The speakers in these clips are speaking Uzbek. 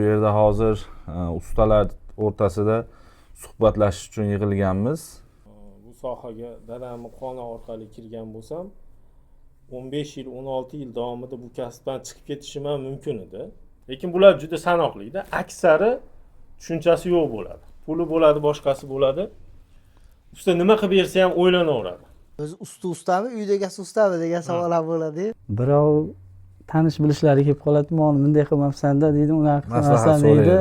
Bu yerda hozir ustalar o'rtasida suhbatlashish uchun yig'ilganmiz. Bu sohaga dadamni qoni orqali kirgan bo'lsam, 15 yil, 16 yil davomida bu kasbdan chiqib ketishim ham mumkin edi. Lekin bular juda sanoqli-da. Aksari tushunchasi yo'q bo'ladi. Puli bo'ladi, boshqasi bo'ladi. Usta nima qilib bersa ham o'ylanaveradi. O'zi ustami, uyda egasi ustami degan savol ham bo'ladi. Birov tanish bilishlari kelib qoladi, "Men bunday qilmabsan-da" deydi, "Unaqa qilmabsan" deydi.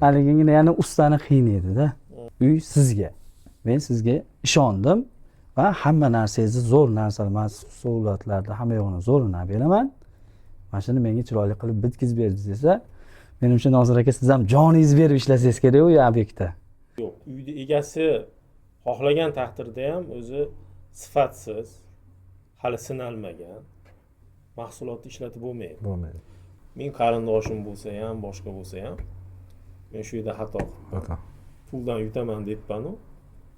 Haligigina yana ustani qiynaydi-da. Uy sizga. Men sizga ishondim va hamma narsangizni zo'r narsalar, mahsulotlarni hamma yo'g'ini zo'rini beraman. Mana shuni menga chiroyli qilib bitkizib berdi desa, menimcha Nozir aka siz ham joningizni berib ishlasangiz kerak u obyektda. Yo'q, uyni egasi xohlagan taqdirda ham o'zi sifatsiz, hali sinalmagan mahsulotni ishlatib bo'lmaydi. Men qarindoshim bo'lsa ham, boshqa bo'lsa ham men shu yerda xato qildim. Puldan yutaman debman-u,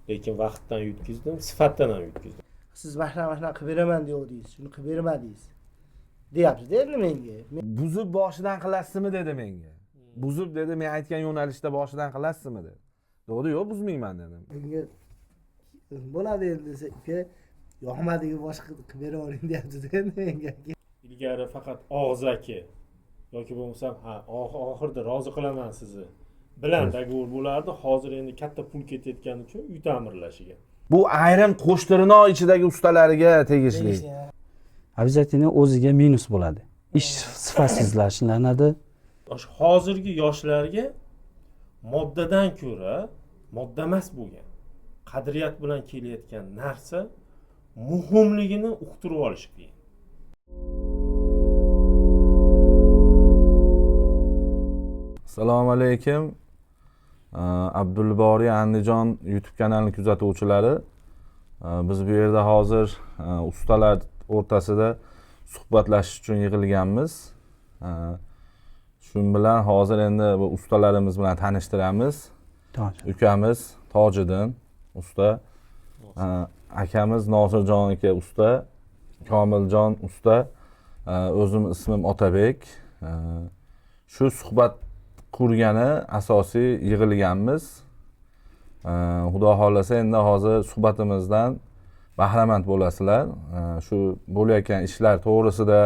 lekin vaqtdan yutkizdim, sifatdan ham yutkizdim. Siz mahna qilib beraman deyapsiz, shuni qilib bermadingiz. Deyapsiz endi menga. Buzib boshidan qilasizmi dedi menga. Buzib dedi, men aytgan yo'nalishda boshidan qilasizmi dedi. To'g'ri, yo'q, buzmayman dedim. Menga bo'ladi endi desa, yoqmadigi boshqa qilib beravering deyapsiz endi menga. Ilgari faqat og'zaki yoki bo'lmasa oxirida rozi qilaman sizni bilan dogovor bo'lardi. Hozir endi katta pul ketayotgani uchun uy ta'mirlashiga. Bu ayrim Qo'shtirnoq ichidagi ustalarga tegishli. Обязательно o'ziga minus bo'ladi. Ish sifatsizlashlanadi. Hozirgi yoshlarga moddadan ko'ra, modda emas bo'lgan, qadriyat bilan kelayotgan narsa muhimligini uqtirib olish qiyin. Assalomu alaykum. Abdulboriy Andijon YouTube kanalining kuzatuvchilari. Biz bu yerda hozir ustalar o'rtasida suhbatlashish uchun yig'ilganmiz. Shu bilan hozir endi bu ustalarimiz bilan tanishtiramiz. Ukamiz Tojiddin usta, akamiz Nosirjon aka usta, Komiljon usta, o'zim ismim Otabek. Shu suhbat qurgani asosiy yig'ilganmiz. Xudo xolasa endi hozir suhbatimizdan bahramand bo'lasizlar. Shu bo'layotgan ishlar to'g'risida,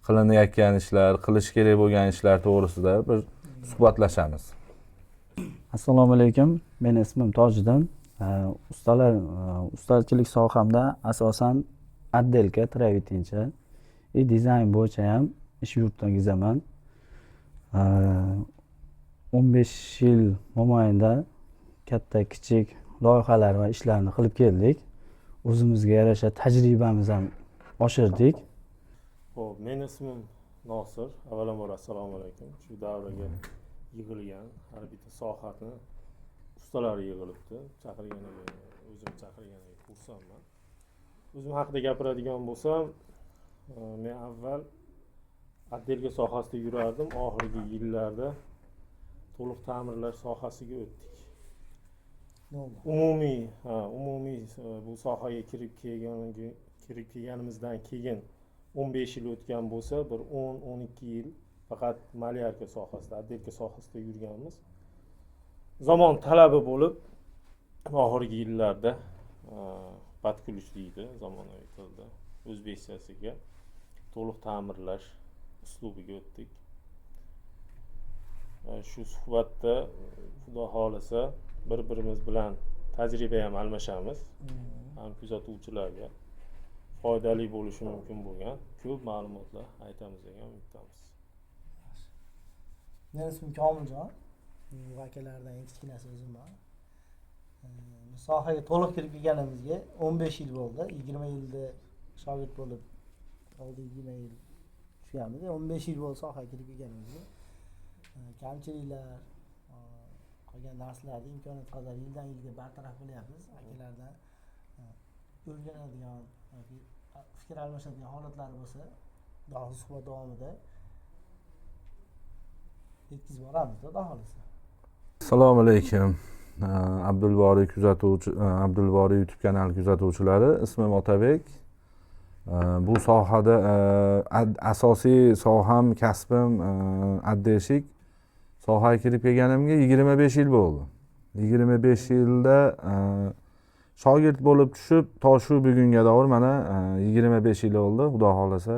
qilinayotgan ishlar, qilish kerak bo'lgan ishlar to'g'risida bir suhbatlashamiz. Assalomu alaykum. Men ismim Tojiddin. Ustachilik sohamda asosan отделка, travitincha, dizayn bo'yicha ham ish yurtdan gizaman. 15 yil mobaynida katta kichik loyihalar va ishlarni qilib keldik. O'zimizga yarasha tajribamizni ham oshirdik. Xo'p, men ismim Nosir. Avvalambor assalomu alaykum. Shu davraga yig'ilgan har bitta sohani ustalari yig'ilibdi. O'zim chaqirganiga xursandman. O'zim haqida gapiradigan bo'lsam, men avval отделка sohasida yurardim. Oxirgi yillarda to'liq ta'mirlash sohasiga o'tdik. Umumiy bu sohaga kirib kelganimizdan keyin 15 yil o'tgan bo'lsa, bir 10-12 yil faqat malyarka sohasida, отделка sohasida yurganmiz. Zamon talabi bo'lib, oxirgi yillarda badkulishlikda zamonaviy tilda o'zbekchasiga to'liq ta'mirlash uslubiga o'tdik. Shu suhbatda Xudo xolasa bir-birimiz bilan tajriba ham almashamiz. Ham kuzatuvchilarga foydali bo'lishi mumkin bo'lgan ko'p ma'lumotlar aytamiz degan umiddamiz. Men ismim Komiljon. Vakillardan eng kichkinasi o'zimman. Sohaga to'liq kirib kelganimizga 15 yil bo'ldi. 20 yilda shogird bo'lib, oldingi 20 yil tushganmiz. 15 yil bo'ldi sohaga kirib kelganimizga. Kamchiliklar, qolgan narsalarni imkoniyat qadar yildan yilga bartaraf qilyapmiz. Akalardan o'rganadigan yoki fikr almashadigan holatlar bo'lsa, doimiy suhbat davomida yetkazib boramiz, xudo xolasa. Assalomu alaykum. Abdulboriy YouTube kanali kuzatuvchilari, ismim Otabek. Bu sohada asosiy soham, kasbim addeshik sohaga kirib kelganimga 25 yil bo'ldi. 25 yilda shogird bo'lib tushib, to shu bugunga qadar mana 25 yil oldi, Xudo xolasa.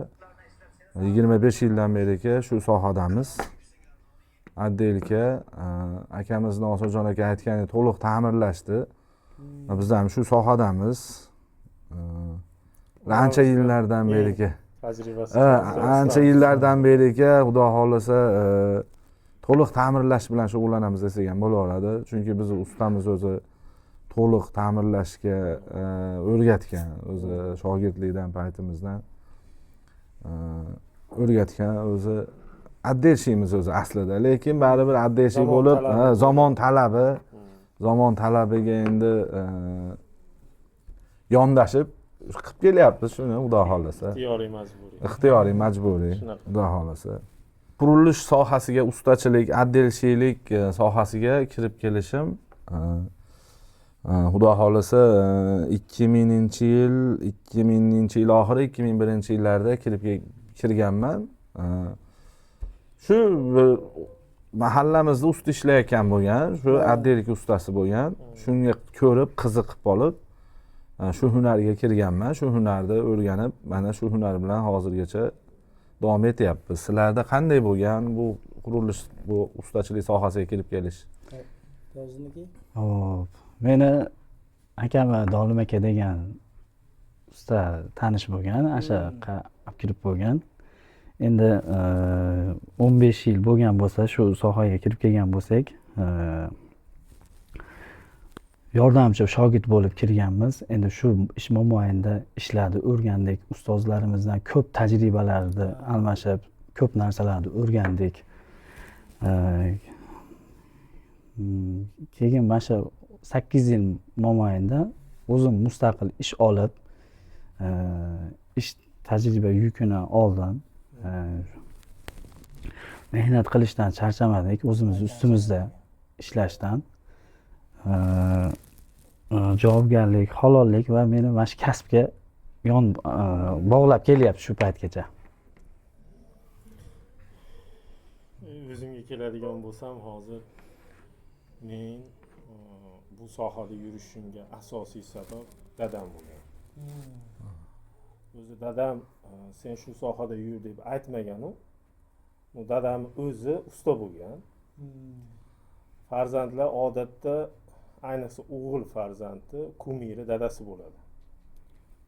25 yildan beri shu sohadamiz. Addelka akamiz Nosirjon aka aytgandek to'liq ta'mirlashdi. Biz ham shu sohadamiz. Ancha yillardan beri tajribasi. ancha yillardan beri Xudo xolasa to'liq ta'mirlash bilan shug'ullanamiz desak ham bo'laveradi. Chunki biz ustamiz o'zi to'liq ta'mirlashga o'rgatgan, o'zi shogirdlikdan paytimizdan o'rgatgan, o'zi addeshimiz o'zi aslida, lekin baribir addeshi bo'lib, zamon talabiga endi yondashib qilib kelyapmiz shuni, Xudo xolasa. Ixtiyoriy majburiy. Xudo xolasa. Qurilish sohasiga, ustachilik, addelshilik sohasiga kirib kelishim Xudo xolasa 2000-yil oxiri, 2001-yillarda kirganman. Shu mahallamizda usta ishlayotgan bo'lgan, shu addellik ustasi bo'lgan. Shunga ko'rib, qiziqib qolib, shu hunarga kirganman. Shu hunarni o'rganib, mana shu hunar bilan hozirgacha davom etyapmiz. Sizlarda qanday bo'lgan bu qurilish, bu ustachilik sohasiga kirib kelish? Hop, meni akam Dolim aka degan usta tanish bo'lgan, o'sha yoqqa olib kirib bo'lgan. Endi 15 yil bo'lgan bo'lsa, shu sohaga kirib kelgan bo'lsak, yordamchi shogird bo'lib kirganmiz. Endi shu ish mobaynida ishlarni o'rgandik, ustozlarimizdan ko'p tajribalarni almashib, ko'p narsalarni o'rgandik. Keyin mana shu 8 yil mobaynida o'zim mustaqil ish olib, ish tajriba yukini oldim. Mehnat qilishdan charchamadik, o'zimiz ustimizda ishlashdan. Javobgarlik, halollik va meni mana shu kasbga bog'lab kelyapti shu paytgacha. O'zimga keladigan bo'lsam, hozir men bu sohada yurishimga asosiy sabab dadam bo'lgan. O'zi dadam sen shu sohada yur deb aytmagan-u. Dadam o'zi usta bo'lgan. Farzandlar odatda, ayniqsa o'g'il farzandi kumiri dadasi bo'ladi.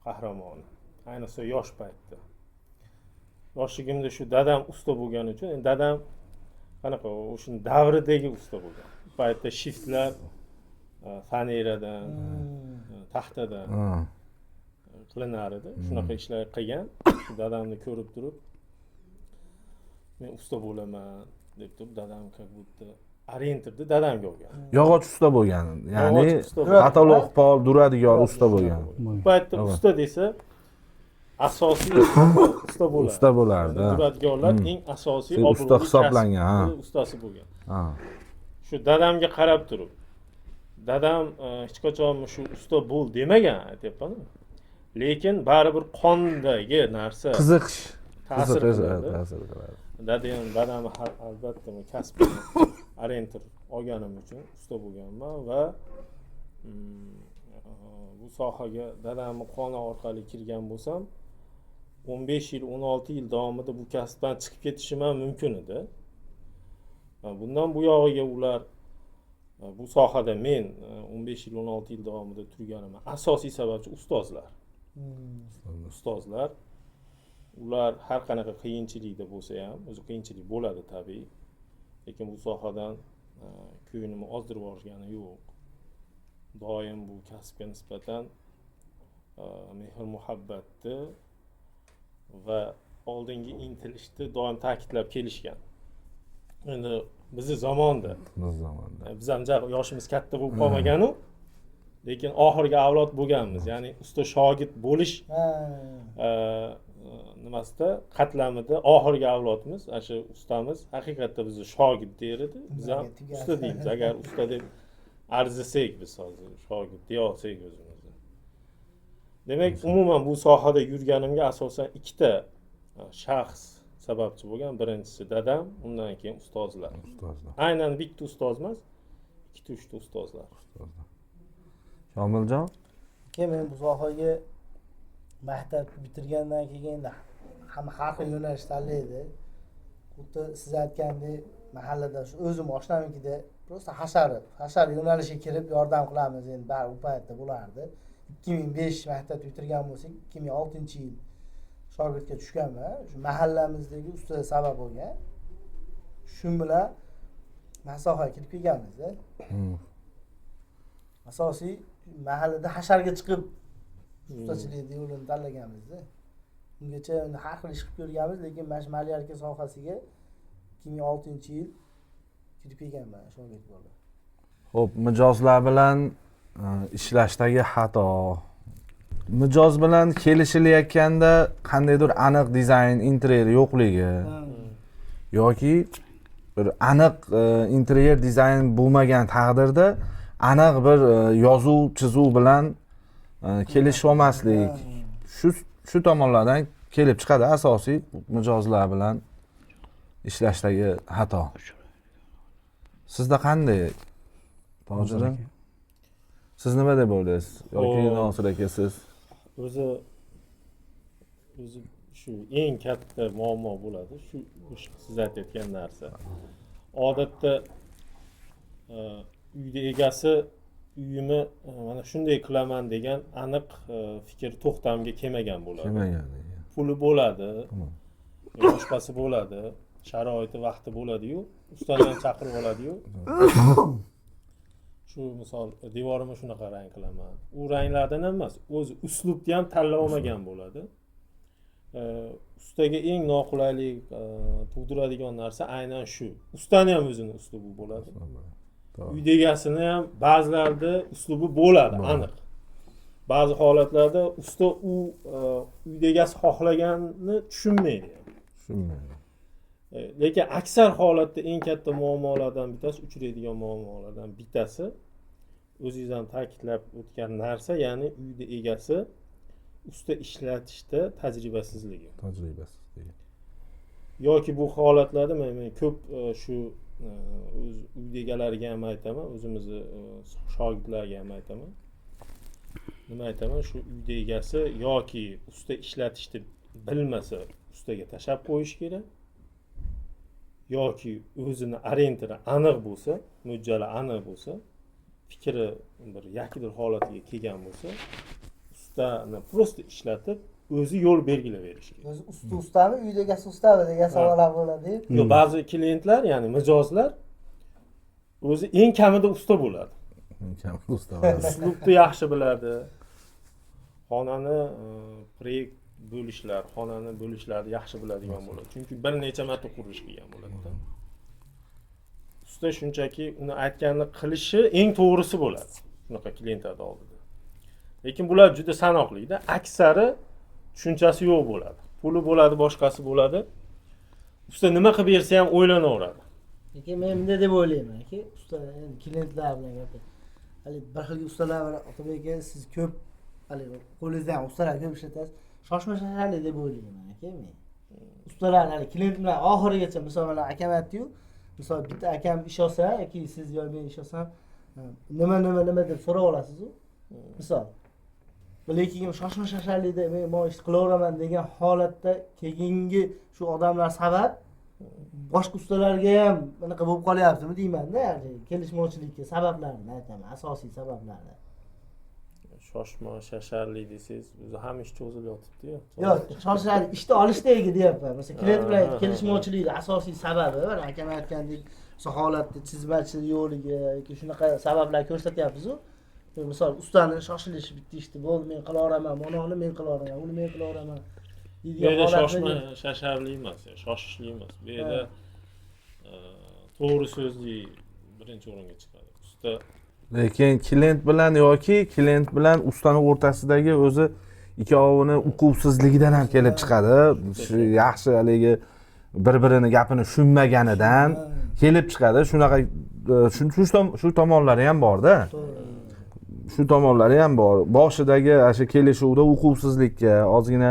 Qahramoni. Ayniqsa yosh paytda. Yoshligimda shu dadam usta bo'lgani uchun, dadam qanaqa o'sha davridagi usta bo'lgan. Bu paytda shiftlar faneradan, taxtadan qilinar edi. Shunaqa ishlar qilgan. Dadamni ko'rib turib, men usta bo'laman deb turib, dadam как будто orientirni dadamga olgan. Yog'och usta bo'lgan. Ya'ni patolog, pol, duradigan usta bo'lgan. Bu paytda usta desa, asosiy usta bo'ladi. Usta bo'lardi. Duradiganlar eng asosiy usta hisoblangan, ustasi bo'lgan. Shu dadamga qarab turib, dadam hech qachon shu usta bo'l demagan, aytyapman. Lekin baribir qondagi narsa qiziqish ta'sir qiladi. Dadam albatta kasbni orientir olganim uchun usta bo'lganman va bu sohaga dadamni qoni orqali kirgan bo'lsam, 15 yil, 16 yil davomida bu kasbdan chiqib ketishim ham mumkin edi. Bundan bu yog'iga ular bu sohada men 15 yil, 16 yil davomida turganimga asosiy sababchi ustozlar. Ustozlar ular har qanaqa qiyinchilikda bo'lsa ham, o'zi qiyinchilik bo'ladi tabiiy, lekin bu sohadan ko'nglimni ozdirib yuborgani yo'q. Doim bu kasbga nisbatan mehr muhabbatni va oldinga intilishni doim ta'kidlab kelishgan. Endi bizni zamonda biz ham yoshimiz katta bo'lib qolmagan-u, lekin oxirgi avlod bo'lganmiz. Ya'ni usta shogird bo'lish nimasida qatlamida oxirgi avlodmiz. Ana shu ustamiz haqiqatda bizni shogird der edi. Biz ham usta deymiz. Agar usta deb arzisak biz hozir shogird deya olsak o'zimizni. Demak, umuman bu sohada yurganimga asosan ikkita shaxs sababchi bo'lgan. Birinchisi dadam, undan keyin ustozlar. Ustozlar. Aynan bitta ustoz emas, 2-3 ta ustozlar. Shomiljon? keyin men bu sohaga maktab bitirgandan keyin hamma har xil yo'nalish tanlaydi. Xuddi siz aytgandek mahallada shu o'zim oshnamnikida просто hashar yo'nalishiga kirib yordam qilamiz endi bari u paytda bo'lardi. 2005 maktab bitirgan bo'lsak, 2006-yil shogirdga tushganman. Shu mahallamizdagi usta sabab bo'lgan. Shu bilan masofaga kirib kelganmiz-da. Asosiy mahallada hasharga chiqib ustachilik yo'lini tanlaganmiz-da. Ungacha har xil ish qilib ko'rganmiz, lekin mana shu malyarka sohasiga 2006-yil kirib kelganman shogird bo'lib. Xo'p, mijozlar bilan ishlashdagi xato. Mijoz bilan kelishilayotganda qandaydir aniq dizayn, interyer yo'qligi yoki bir aniq interyer dizayn bo'lmagan taqdirda aniq bir yozuv, chizuv bilan kelishib olmaslik. Shu tomonlardan kelib chiqadi asosiy mijozlar bilan ishlashdagi xato. Sizda qanday? Tojirim? Siz nima deb o'ylaysiz? Yoki Nosir aka siz? O'zi shu eng katta muammo bo'ladi. Shu siz aytayotgan narsa. Odatda uyda egasi uyimni mana shunday qilaman degan aniq fikr to'xtamga kelmagan bo'ladi. Puli bo'ladi, boshqasi bo'ladi, sharoiti, vaqti bo'ladi-yu, ustani ham chaqirib oladi-yu. Shu misol devorimni shunaqa rang qilaman. U ranglardan emas, o'zi uslubni ham tanlab olmagan bo'ladi. Ustaga eng noqulaylik tug'diradigan narsa aynan shu. Ustani ham o'zini uslubi bo'ladi. Uyda egasini ham ba'zilarda uslubi bo'ladi, aniq. Ba'zi holatlarda usta u uyda egasi xohlaganini tushunmaydi. Lekin aksar holatda eng katta muammolardan bittasi, uchraydigan muammolardan bittasi o'zingiz ham ta'kidlab o'tgan narsa, ya'ni uyda egasi usta ishlatishda tajribasizligi. Yoki bu holatlarda men ko'p shu o'z uyda egalariga ham aytaman, o'zimizni shogirdlarga ham aytaman. Nima aytaman? Shu uyda egasi yoki usta ishlatishni bilmasa, ustaga tashab qo'yish kerak. Yoki o'zini orientiri aniq bo'lsa, mo'ljali aniq bo'lsa, fikri bir yakdir holatiga kelgan bo'lsa, ustani prosta ishlatib, o'zi yo'l belgilab berish kerak. O'zi ustami, uyda egasi ustami degan savollar bo'ladi. Yo'q, ba'zi klientlar, ya'ni mijozlar o'zi eng kamida usta bo'ladi. Uslubni yaxshi biladi. Xonani proyekt xonani bo'lishlarni yaxshi biladigan bo'ladi. Chunki bir necha marta qurish qilgan bo'ladi. Usta shunchaki uni aytganini qilishi eng to'g'risi bo'ladi. Shunaqa klientlar oldida. Lekin bular juda sanoqli-da. Aksari tushunchasi yo'q bo'ladi. Puli bo'ladi, boshqasi bo'ladi. Usta nima qilib bersa ham o'ylanaveradi. Lekin men bunday deb o'ylaymanki, usta endi klientlar bilan gapirib, hali bir xil ustalar bilan Otabek aka siz ko'p hali qo'lingizda ham ustalar ko'p ishlatasiz. Shoshma-shoshalik deb o'ylayman aka men. Ustalar hali klient bilan oxirigacha misol bilan akam aytdi-yu, misol bitta akam ish olsa yoki siz yo men ish olsam nima deb so'rab olasiz-ku. Misol. Lekin shoshma-shoshlikda men bu ishni qilaveraman degan holatda keyingi shu odamlar sabab boshqa ustalarga ham bunaqa bo'lib qolyaptimi deyman-da, ya'ni kelishmovchilikka sabablarini aytaman, asosiy sabablarni. Shoshma-shasharlik desangiz, o'zi ham ish cho'zilib yotibdi-yu. Yo'q, shoshalik ishni olishdagi deyapman. Masalan, klient bilan kelishmovchilikning asosiy sababi, mana akam aytgandek, holatda chizmachilik yo'qligi yoki shunaqa sabablar ko'rsatyapmiz-ku. Misol, ustani shoshilishi bitta ishni bo'ldi, men qilaveraman, mononi men qilaveraman, uni men qilaveraman. Bu yerda shoshma-shasharlik emas, shoshishlik emas. Bu yerda to'g'ri so'zlik birinchi o'ringa chiqadi. Usta Lekin klient bilan yoki klient bilan ustani o'rtasidagi o'zi ikkovini uquvsizligidan ham kelib chiqadi. Shu yaxshi haligi bir-birini gapini tushunmaganidan kelib chiqadi. Shunaqa shu tomonlari ham bor-da. Shu tomonlari ham bor. Boshidagi o'sha kelishuvda uquvsizlikka, ozgina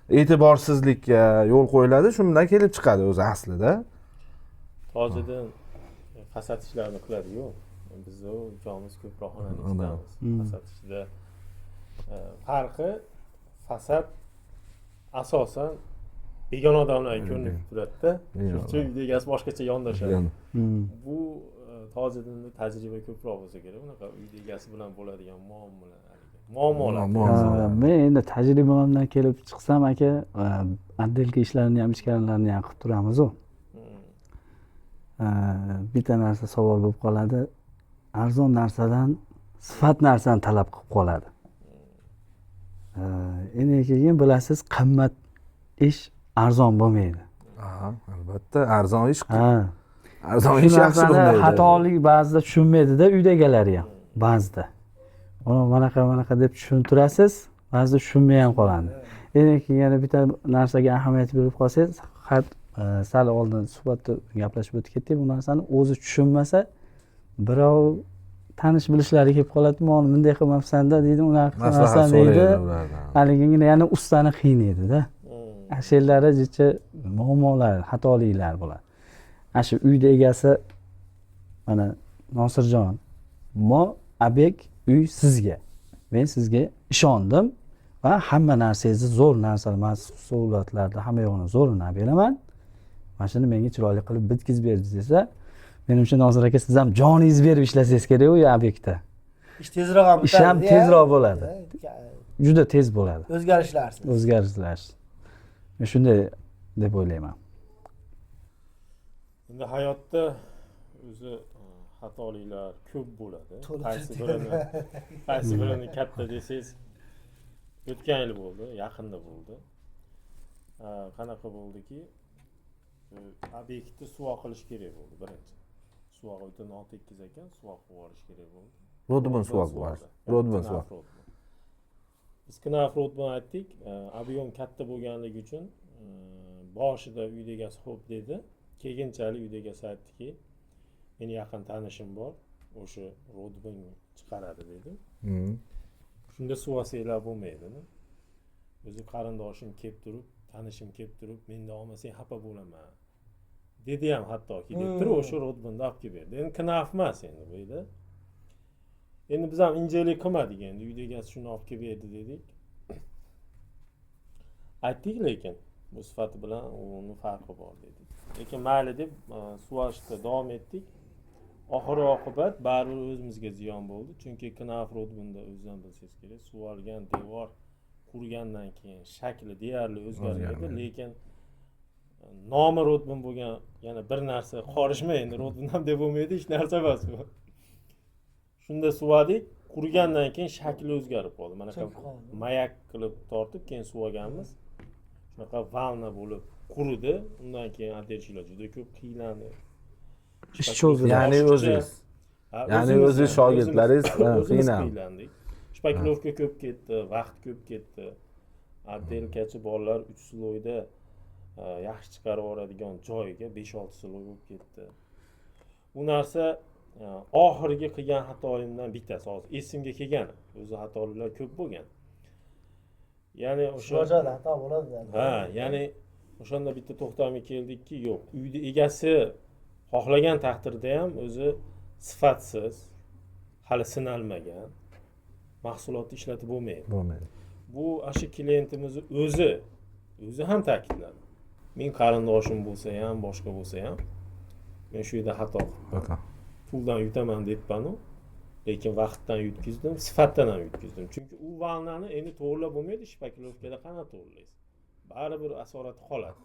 e'tiborsizlikka yo'l qo'yiladi, shundan kelib chiqadi o'zi aslida. Tojiddin fasad ishlarini qiladi-yu. Biz ukamiz ko'proq xonada ishlamiz. Fasad ishida farqi fasad asosan begona odamlarga ko'rinib turadi-da. Shuning uchun egasi boshqacha yondashadi. Bu Tojiddinda tajriba ko'proq bo'lsa kerak. Unaqa uyda egasi bilan bo'ladigan muammolar. Men endi tajribamdan kelib chiqsam aka, отделка ishlarini ham ichkarilarini ham qilib turamiz-ku. Bitta narsa savol bo'lib qoladi. Arzon narsadan sifat narsani talab qilib qoladi. Endi keyin bilasiz, qimmat ish arzon bo'lmaydi. Albatta, arzon ish. Arzon Shu ish yaxshi narsani bo'lmaydi. xatolik ba'zida tushunmaydi-da uydagilar ham. Ba'zida. Mana deb tushuntirasiz, ba'zida tushunmay ham qoladi. Endi keyin yana bitta narsaga ahamiyat berib qolsangiz, sal oldin suhbatda gaplashib o'tib ketdik, bu narsani o'zi tushunmasa, birov tanish bilishlari kelib qoladi, "Men bunday qilmabsan-da" deydi, unaqa qilmasdan deydi. Haligina yana ustani qiynaydi-da. Ashelari jicha muammolar, xatoliklar bo'ladi. Shu uyda egasi mana Nosirjon, Abek uy sizga. Men sizga ishondim va hamma narsangizni zo'r narsalar, mas'uliyatlarni hamma yo'g'ini zo'rini beraman. Mana shuni menga chiroyli qilib bitkizib berdi desa, menimcha Nosir aka siz ham joningiz berib ishlasangiz kerak u Abekda. Ish tezroq ham Ish ham tezroq bo'ladi. Juda tez bo'ladi. O'zgarishlar. Men shunday deb o'ylayman. Endi hayotda o'zi xatoliklar ko'p bo'ladi. Qaysi birini katta desangiz, o'tgan yil bo'ldi, yaqinda bo'ldi. Qanaqa bo'ldiki, obyektni suvoq qilish kerak bo'ldi birinchi. Suvoq o'ta notekis ekan, suvoq qilib olish kerak bo'ldi. Rodman suvoq bor. Rodman suvoq. Biz knaf rodman aytdik, ob'yom katta bo'lganligi uchun boshida uyda egasi xo'p dedi. Keyinchalik uyda egasi aytdiki, meni yaqin tanishim bor, o'sha rodman chiqaradi dedi. Shunda suvasanglar bo'lmaydi. O'zi qarindoshim kelib turib, tanishim kelib turib, mendan olmasang xafa bo'laman. Dedi ham hattoki deb turib o'sha rodmanni olib kelib berdi. Endi knaf emas endi bu edi. Endi biz ham injelik qilmadik endi, uyda egasi shuni olib kelib berdi dedik. Aytdik lekin bu sifati bilan uni farqi bor dedik. Lekin mayli deb suvashda davom etdik. Oxiri oqibat baribir o'zimizga ziyon bo'ldi. Chunki knaf rodmanda o'zingizdan bilsangiz kerak, suvalgan devor qurgandan keyin shakli deyarli o'zgarmaydi, lekin nomi rodman bo'lgan yana bir narsa qorishma endi rodman ham deb bo'lmaydi, hech narsa emas bu. Shunda suvadik, qurgandan keyin shakli o'zgarib qoldi. Mana mayak qilib tortib keyin suvaganmiz. Shunaqa valna bo'lib quridi. Undan keyin aterchilar juda ko'p qiylandi. Ish cho'zildi. Ya'ni o'zi shogirdlaringiz qiynaldi. Shpakilovka ko'p ketdi, vaqt ko'p ketdi. Отделкаchi bolalar 3 sloyda yaxshi chiqarib yuboradigan joyiga 5-6 sloy bo'lib ketdi. Bu narsa oxirgi qilgan xatoyimdan bittasi. Hozir esimga kelgan. O'zi xatoliklar ko'p bo'lgan. Ya'ni o'sha xato bo'ladi. ya'ni o'shanda bitta to'xtamga keldikki, yo'q, uyda egasi xohlagan taqdirda ham o'zi sifatsiz, hali sinalmagan mahsulotni ishlatib bo'lmaydi. Bu ashu klientimiz o'zi ham ta'kidladi. Men qarindoshim bo'lsa ham, boshqa bo'lsa ham, men shu yerda xato qildim. Puldan yutaman debman-u, lekin vaqtdan yutkizdim, sifatdan ham yutkizdim. Chunki u valnani endi to'g'rilab bo'lmaydi, shpakilovkada qanaqa to'g'rilaysiz? Baribir asorati qoladi.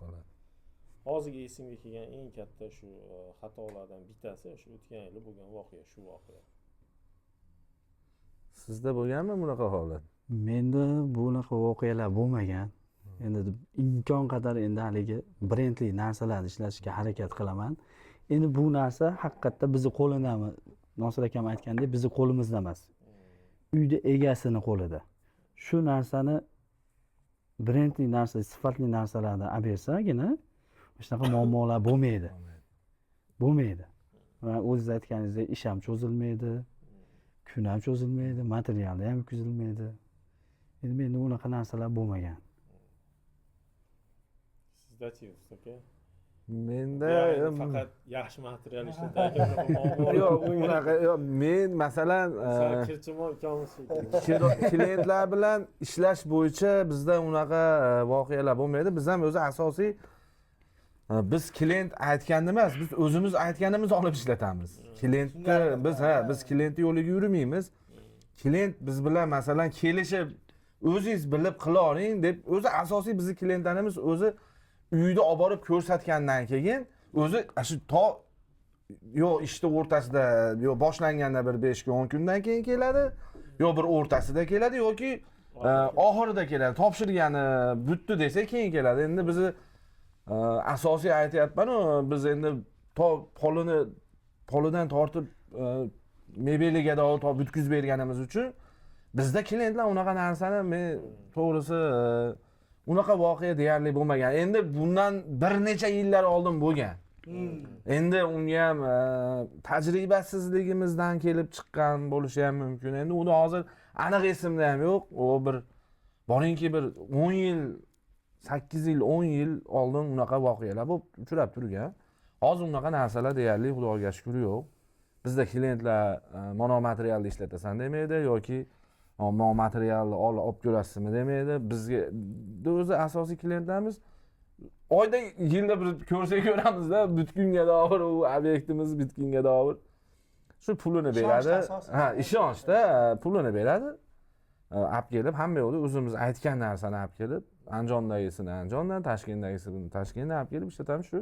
Hozirgi esimga kelgan eng katta shu xatolardan bittasi shu o'tgan yil bo'lgan voqea, shu voqea. Sizda bo'lganmi bunaqa holat? Menda bunaqa voqealar bo'lmagan. Endi imkon qadar endi haligi brendli narsalarni ishlatishga harakat qilaman. Endi bu narsa haqiqatda bizni qo'lidami? Nosir akam aytgandek, bizni qo'limizda emas. Uyda egasini qo'lida. Shu narsani brendli narsa, sifatli narsalarni olib bersagina, shunaqa muammolar bo'lmaydi. O'zingiz aytganingizdek, ish ham cho'zilmaydi, kun ham cho'zilmaydi, materialni ham yetkazilmaydi. Endi menda unaqa narsalar bo'lmagan. sizda-chi usta aka? Menda Yani faqat yaxshi material ishlatadi yo'q unaqa yo'q. Men masalan kirchimo ukamiz klientlar bilan ishlash bo'yicha bizda unaqa voqealar bo'lmaydi. Biz ham o'zi asosiy biz klient aytganini emas, biz o'zimiz aytganimizni olib ishlatamiz. Biz klientni yo'liga yurmaymiz. Klient biz bilan masalan kelishib o'zingiz bilib qila oling deb o'zi asosiy bizning klientlarimiz o'zi uyda olib borib ko'rsatgandan keyin o'zi shu yo ishni o'rtasida yo boshlanganda bir 5 kun 10 kundan keyin keladi, yo bir o'rtasida keladi yoki oxirida keladi. Topshirgani bitdi desa keyin keladi. Endi bizni asosiy aytyapman-ku, biz endi polidan tortib mebeliga to bitkizib berganimiz uchun bizda klientlar unaqa narsani men to'g'risi unaqa voqea deyarli bo'lmagan. Endi bundan bir necha yillar oldin bo'lgan. Endi unga ham tajribasizligimizdan kelib chiqqan bo'lishi ham mumkin. Endi uni hozir aniq esimda ham yo'q. U bir boringki bir 10 yil 8 yil 10 yil oldin unaqa voqealar bo'lib uchrab turgan. Hozir unaqa narsalar deyarli Xudoga shukr yo'q. Bizda klientlar mono materialni ishlatasan demaydi yoki mono materialni olib ko'rasizmi demaydi. Bizga o'zi asosiy klientlarimiz oyda yilda bir ko'rsak ko'ramizda bitgunga doir u obyektimiz bitgunga doir shu pulini beradi. Ishonchda pulini beradi. Olib kelib hamma yo'lda o'zimiz aytgan narsani olib kelib Andijondagisini Andijondan, Toshkentdagisini Toshkentdan olib kelib ishlatamiz shu.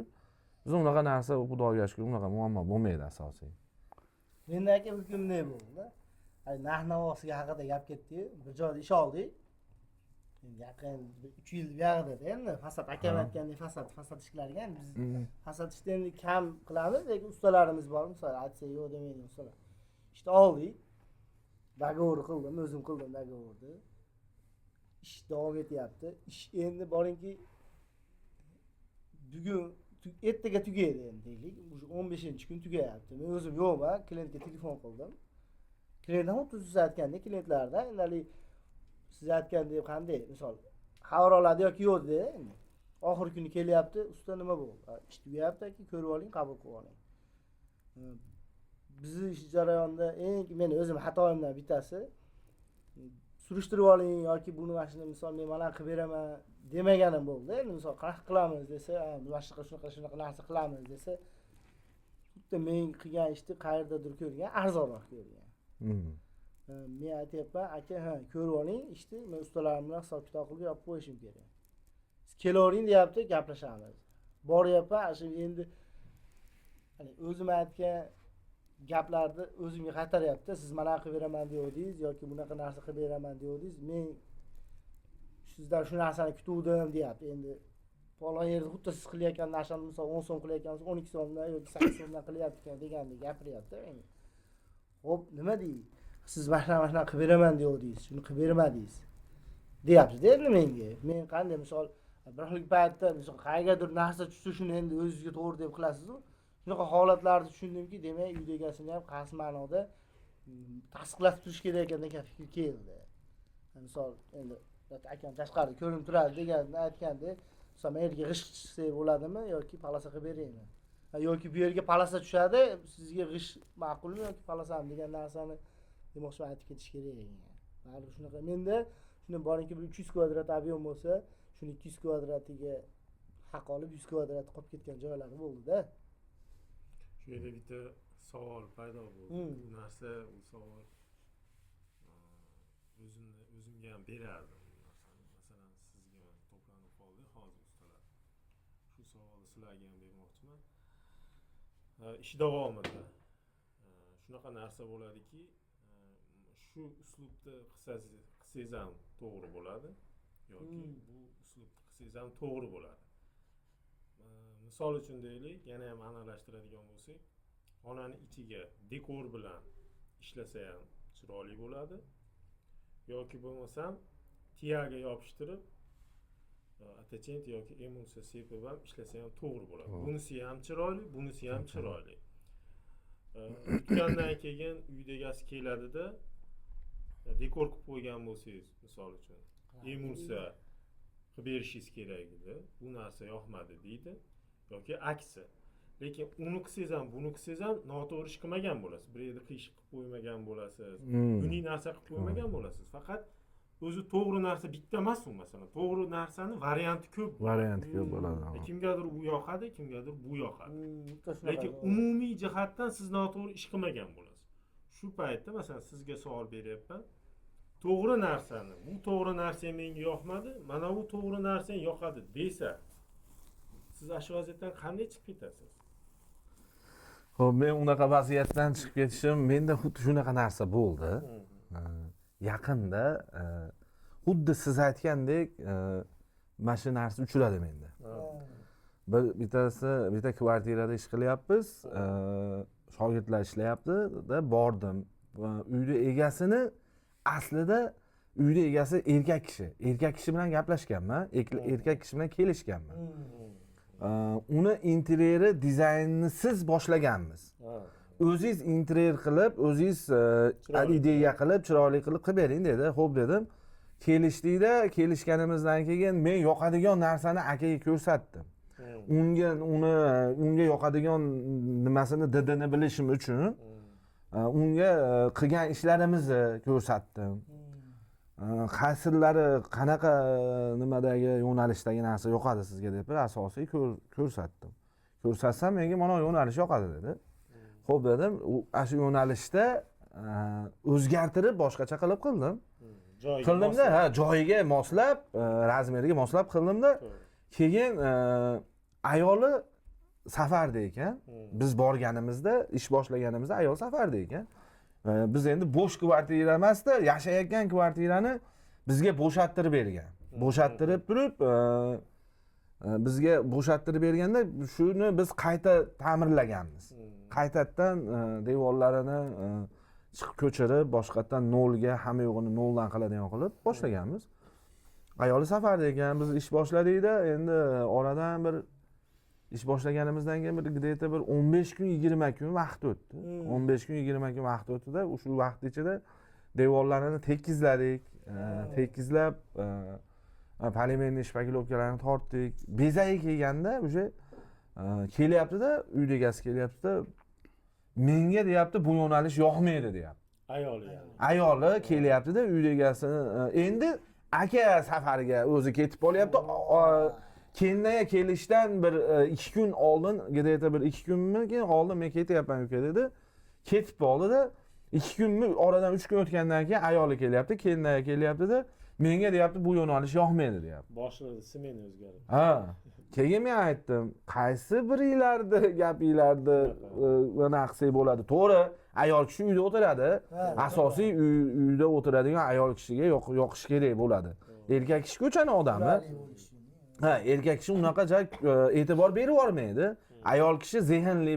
Biz unaqa narsa Xudoga shukr unaqa muammo bo'lmaydi asosiy. Menda aka bir kun bunday bo'ldi. Narx-navosiga haqida gap ketdi. Bir joyda ish oldik. Endi yaqin 3 yil buyog'ida endi fasad akam aytgandek fasad ishlarga biz fasad ishni endi kam qilamiz, lekin ustalarimiz bor, misol aytsa yo'q demaydi ustalar. İşte oldik. Dogovor qildim, o'zim qildim dogovorni. Ish davom etyapti. Ish endi boringki bugun ertaga tugaydi endi deylik. 15-kun tugayapti. Men o'zim yo'qman, klientga telefon qildim. Klient ham siz aytgandek klientlarda endi siz aytgandek qanday, misol xabar oladi yoki yo'q dedi endi. Oxir kuni kelyapti, usta nima bo'ldi? Ish tugayapti-ki, ko'rib oling, qabul qilib oling. Bizni ish jarayonida men o'zim xatoimdan bittasi surishtirib oling yoki buni mashina misol men mana qilib beraman demaganim bo'ldi. Endi misol qanaqa qilamiz desa, shunaqa narsa qilamiz desa, xuddi men qilgan ishni qayerdadir ko'rgan, arzonroq ko'rgan. Men aytyapman, aka, ko'rib oling, ishni men ustalarim bilan hisob-kitob qilib yopib qo'yishim kerak. Siz kelavering deyapti, gaplashamiz. Boryapman, shu endi o'zim aytgan gaplarni o'zimga qaytaryapti. Siz mana qilib beraman deyordingiz yoki bunaqa narsa qilib beraman deyordingiz. Men sizdan shu narsani kutuvdim deyapti. Endi falon yerda xuddi siz qilayotgan narsani misol 10 so'm qilayotgansiz 12 so'mdan yoki 8 so'mdan qilyapti ekan degandek gapiryapti. Xo'p, nima deysiz? Siz mana qilib beraman deyordingiz, shuni qilib bermadingiz. Deyapsiz-da endi menga. Men qanday misol bir xil paytda misol qayergadir narsa tushsa shuni endi o'zingizga to'g'ri deb qilasiz-ku. Shunaqa holatlarni tushundimki, demak, uy egasini ham qaysi ma'noda tasdiqlatib turish kerak ekan degan fikr keldi. Misol endi akam tashqarida ko'rinib turadi deganini aytganda, misol men yerga g'isht tushsa bo'ladimi yoki palasa qilib beraymi? Yoki bu yerga palasa tushadi, sizga g'isht ma'qulmi yoki palasami degan narsani demoqchiman, aytib ketish kerak ekan. Baribir shunaqa menda shuni boringki bir 300 kvadrat ob'yom bo'lsa, shuni 200 kvadratiga haq olib 100 kvadrat qolib ketgan joylari bo'ldi-da. Shu yerda bitta savol paydo bo'ldi. Bu narsa, bu savol o'zimga ham berardim bu narsani. Masalan, sizga to'planib qoldi hozir ustalar. Shu savolni sizlarga ham bermoqchiman. Ish davomida shunaqa narsa bo'ladiki, shu uslubda qilsangiz ham to'g'ri bo'ladi yoki bu uslubda qilsangiz ham to'g'ri bo'ladi. Misol uchun deylik, yana ham aniqlashtiradigan bo'lsak, xonani ichiga dekor bilan ishlasa ham chiroyli bo'ladi yoki bo'lmasam tiyaga yopishtirib attachment yoki emulsiya sepib ham ishlasa ham to'g'ri bo'ladi. Bunisi ham chiroyli, bunisi ham chiroyli. Tutgandan keyin uyda egasi keladida dekor qilib qo'ygan bo'lsangiz, misol uchun emulsiya qilib berishingiz kerak edi. Bu narsa yoqmadi deydi yoki aksi. Lekin uni qilsangiz ham, buni qilsangiz ham noto'g'ri ish qilmagan bo'lasiz. Bir yerda qiyshiq qilib qo'ymagan bo'lasiz. Uning narsa qilib qo'ymagan bo'lasiz. Faqat o'zi to'g'ri narsa bitta emas u, masalan. To'g'ri narsani varianti ko'p. Varianti ko'p bo'ladi. Kimgadir u yoqadi, kimgadir bu yoqadi. Lekin umumiy jihatdan siz noto'g'ri ish qilmagan bo'lasiz. Shu paytda masalan sizga savol beryapman. To'g'ri narsani, bu to'g'ri narsa menga yoqmadi, mana bu to'g'ri narsa yoqadi desa, siz shu vaziyatdan qanday chiqib ketasiz? Xo'p, men unaqa vaziyatdan chiqib ketishim, menda xuddi shunaqa narsa bo'ldi. Yaqinda xuddi siz aytgandek mana shu narsa uchradi menda. Bitta kvartirada ish qilyapmiz, shogirdlar ishlayapti-da, bordim. Uyni egasini aslida uyni egasi erkak kishi. Erkak kishi bilan gaplashganman, erkak kishi bilan kelishganman. Uni interyeri dizaynini siz boshlaganmiz. O'zingiz interyer qilib, o'zingiz ideya qilib, chiroyli qilib bering dedi. Xo'p dedim. Kelishdikda, kelishganimizdan keyin men yoqadigan narsani akaga ko'rsatdim. Unga yoqadigan nimasini didini bilishim uchun unga qilgan ishlarimizni ko'rsatdim. Qaysilari qanaqa nimadagi yo'nalishdagi narsa yoqadi sizga deb asosiy ko'rsatdim. Ko'rsatsam menga mana yo'nalish yoqadi dedi. Xo'p dedim, shu yo'nalishda o'zgartirib boshqacha qilib qildim. Qildimda, joyiga moslab, razmeriga moslab qildimda, keyin ayoli safarda ekan. Biz borganimizda, ish boshlaganimizda ayol safarda ekan. Biz endi bo'sh kvartira emasda, yashayotgan kvartirani bizga bo'shattirib bergan. Bo'shattirib turib, bizga bo'shattirib berganda shuni biz qayta ta'mirlaganmiz. Qaytadan devorlarini ko'chirib, boshqatdan nolga, hamma yo'g'ini noldan qiladigan qilib boshlaganmiz. Ayoli safarda ekan, biz ish boshladik-da, endi oradan bir ish boshlaganimizdan keyin bir 15 kun, 20 kun vaqt o'tdi. 15 kun, 20 kun vaqt o'tdi-da, shu vaqt ichida devorlarini tekizladik, tekizlab polimerniy shpagilovkalarni tortdik. Bezaga kelganda o'sha kelyapti-da, uyda egasi kelyapti-da, menga deyapti, bu yo'nalish yoqmaydi deyapti. Ayoli kelyapti-da, uyda egasini endi aka safariga o'zi ketib qolyapti. Kennaga kelishdan bir 2 kun oldin, где-то bir 2 kunmi keyin oldin men ketyapman uka dedi. Ketib qoldi-da, 2 kunmi oradan 3 kun o'tgandan keyin ayoli kelyapti, kennaga kelyapti-da, menga deyapti, bu yo'nalish yoqmaydi deyapti. Boshida smena o'zgardi. Keyin men aytdim, qaysi biringlarni gapinglarni mana qilsak bo'ladi. To'g'ri, ayol kishi uyda o'tiradi. Asosiy uyda o'tiradigan ayol kishiga yoqish kerak bo'ladi. Erkak kishi ko'chani odami. Erkak kishi unaqa e'tibor berib olmaydi. Ayol kishi zehnli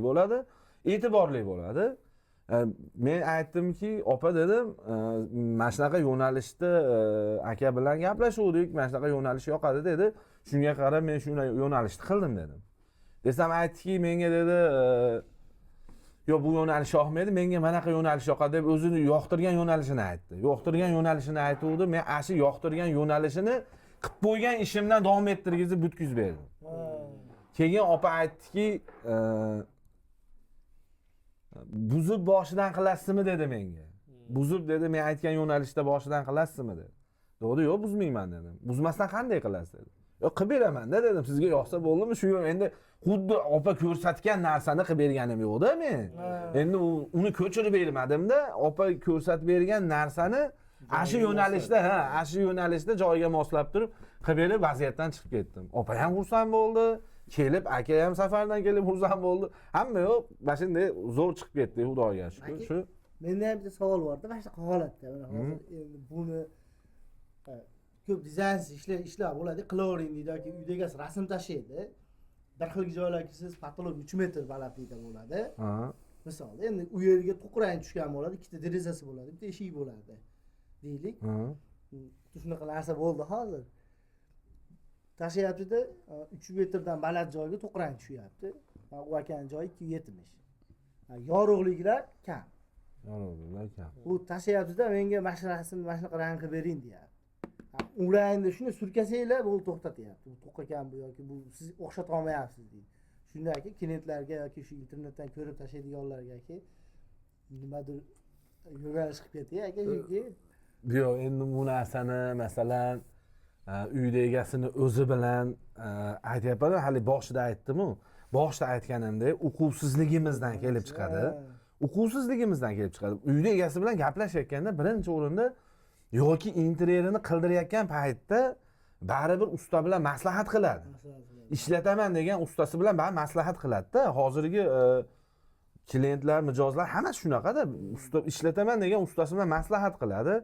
bo'ladi, e'tiborli bo'ladi. Men aytdimki, opa dedim, mana shunaqa yo'nalishda aka bilan gaplashuvdik, mana shunaqa yo'nalish yoqadi dedi. Shunga qarab men shunday yo'nalishni qildim dedim. Desam aytdiki, menga dedi, yo'q bu yo'nalish yoqmaydi, menga manaqa yo'nalish yoqadi deb o'zini yoqtirgan yo'nalishini aytdi. Yoqtirgan yo'nalishini aytuvdi, men shu yoqtirgan yo'nalishini qilib qo'ygan ishimdan davom ettirgizib butkizib berdim. Keyin opa aytdiki, buzib boshidan qilasizmi dedi menga. Buzib dedi, men aytgan yo'nalishda boshidan qilasizmi dedi. To'g'ri, yo'q, buzmayman dedim. Buzmasdan qanday qilasiz dedi. Yo'q, qilib beraman-da dedim. Sizga yoqsa bo'ldimi? Shu endi xuddi opa ko'rsatgan narsani qilib berganim yo'q-da men. Endi uni ko'chirib bermadim-da, opa ko'rsatib bergan narsani shu yo'nalishda joyiga moslab turib qilib berib vaziyatdan chiqib ketdim. Opa ham xursand bo'ldi. Kelib, aka ham safardan kelib xursand bo'ldi. Hamma yo'q, mana shunday zo'r chiqib ketdi, Xudoga shukr. Shu menda ham bitta savol bor-da, mana shu holatda. Mana hozir endi buni ko'p dizaynsiz ishlar bo'ladi, qilavering deydi yoki uyda egasi rasm tashlaydi. Bir xil joylarga siz patolog 3 metr balandlikda bo'ladi. Misol, endi u yerga to'qrang tushgan bo'ladi, ikkita derazasi bo'ladi, bitta eshigi bo'ladi. Deylik. Shunaqa narsa bo'ldi hozir. Tashlayapti-da, 3 metrdan baland joyga to'qrang tushyapti. U akaning joyi 270. Yorug'liklar kam. Yorug'liklar kam. U tashlayapti-da, menga mana shu rasmni mana shunaqa rang qilib bering deyapti. u rangni shuni surkasanglar bu to'xtatyapti. Bu to'q ekan bu yoki bu siz o'xshata olmayapsiz deydi. Shundaki klientlarga yoki shu internetdan ko'rib tashlaydiganlargaki nimadir yo'nalish qilib ketdi aka chunki yo'q endi bu narsani masalan uyda egasini o'zi bilan aytyapman hali boshida aytdimu boshida aytganimdek uquvsizligimizdan kelib chiqadi uquvsizligimizdan kelib chiqadi uyda egasi bilan gaplashayotganda birinchi o'rinda yoki interyerini qildirayotgan paytda baribir usta bilan maslahat qiladi ishlataman degan ustasi bilan baribir maslahat qiladida hozirgi klientlar mijozlar hammasi shunaqada usta ishlataman degan ustasi bilan maslahat qiladi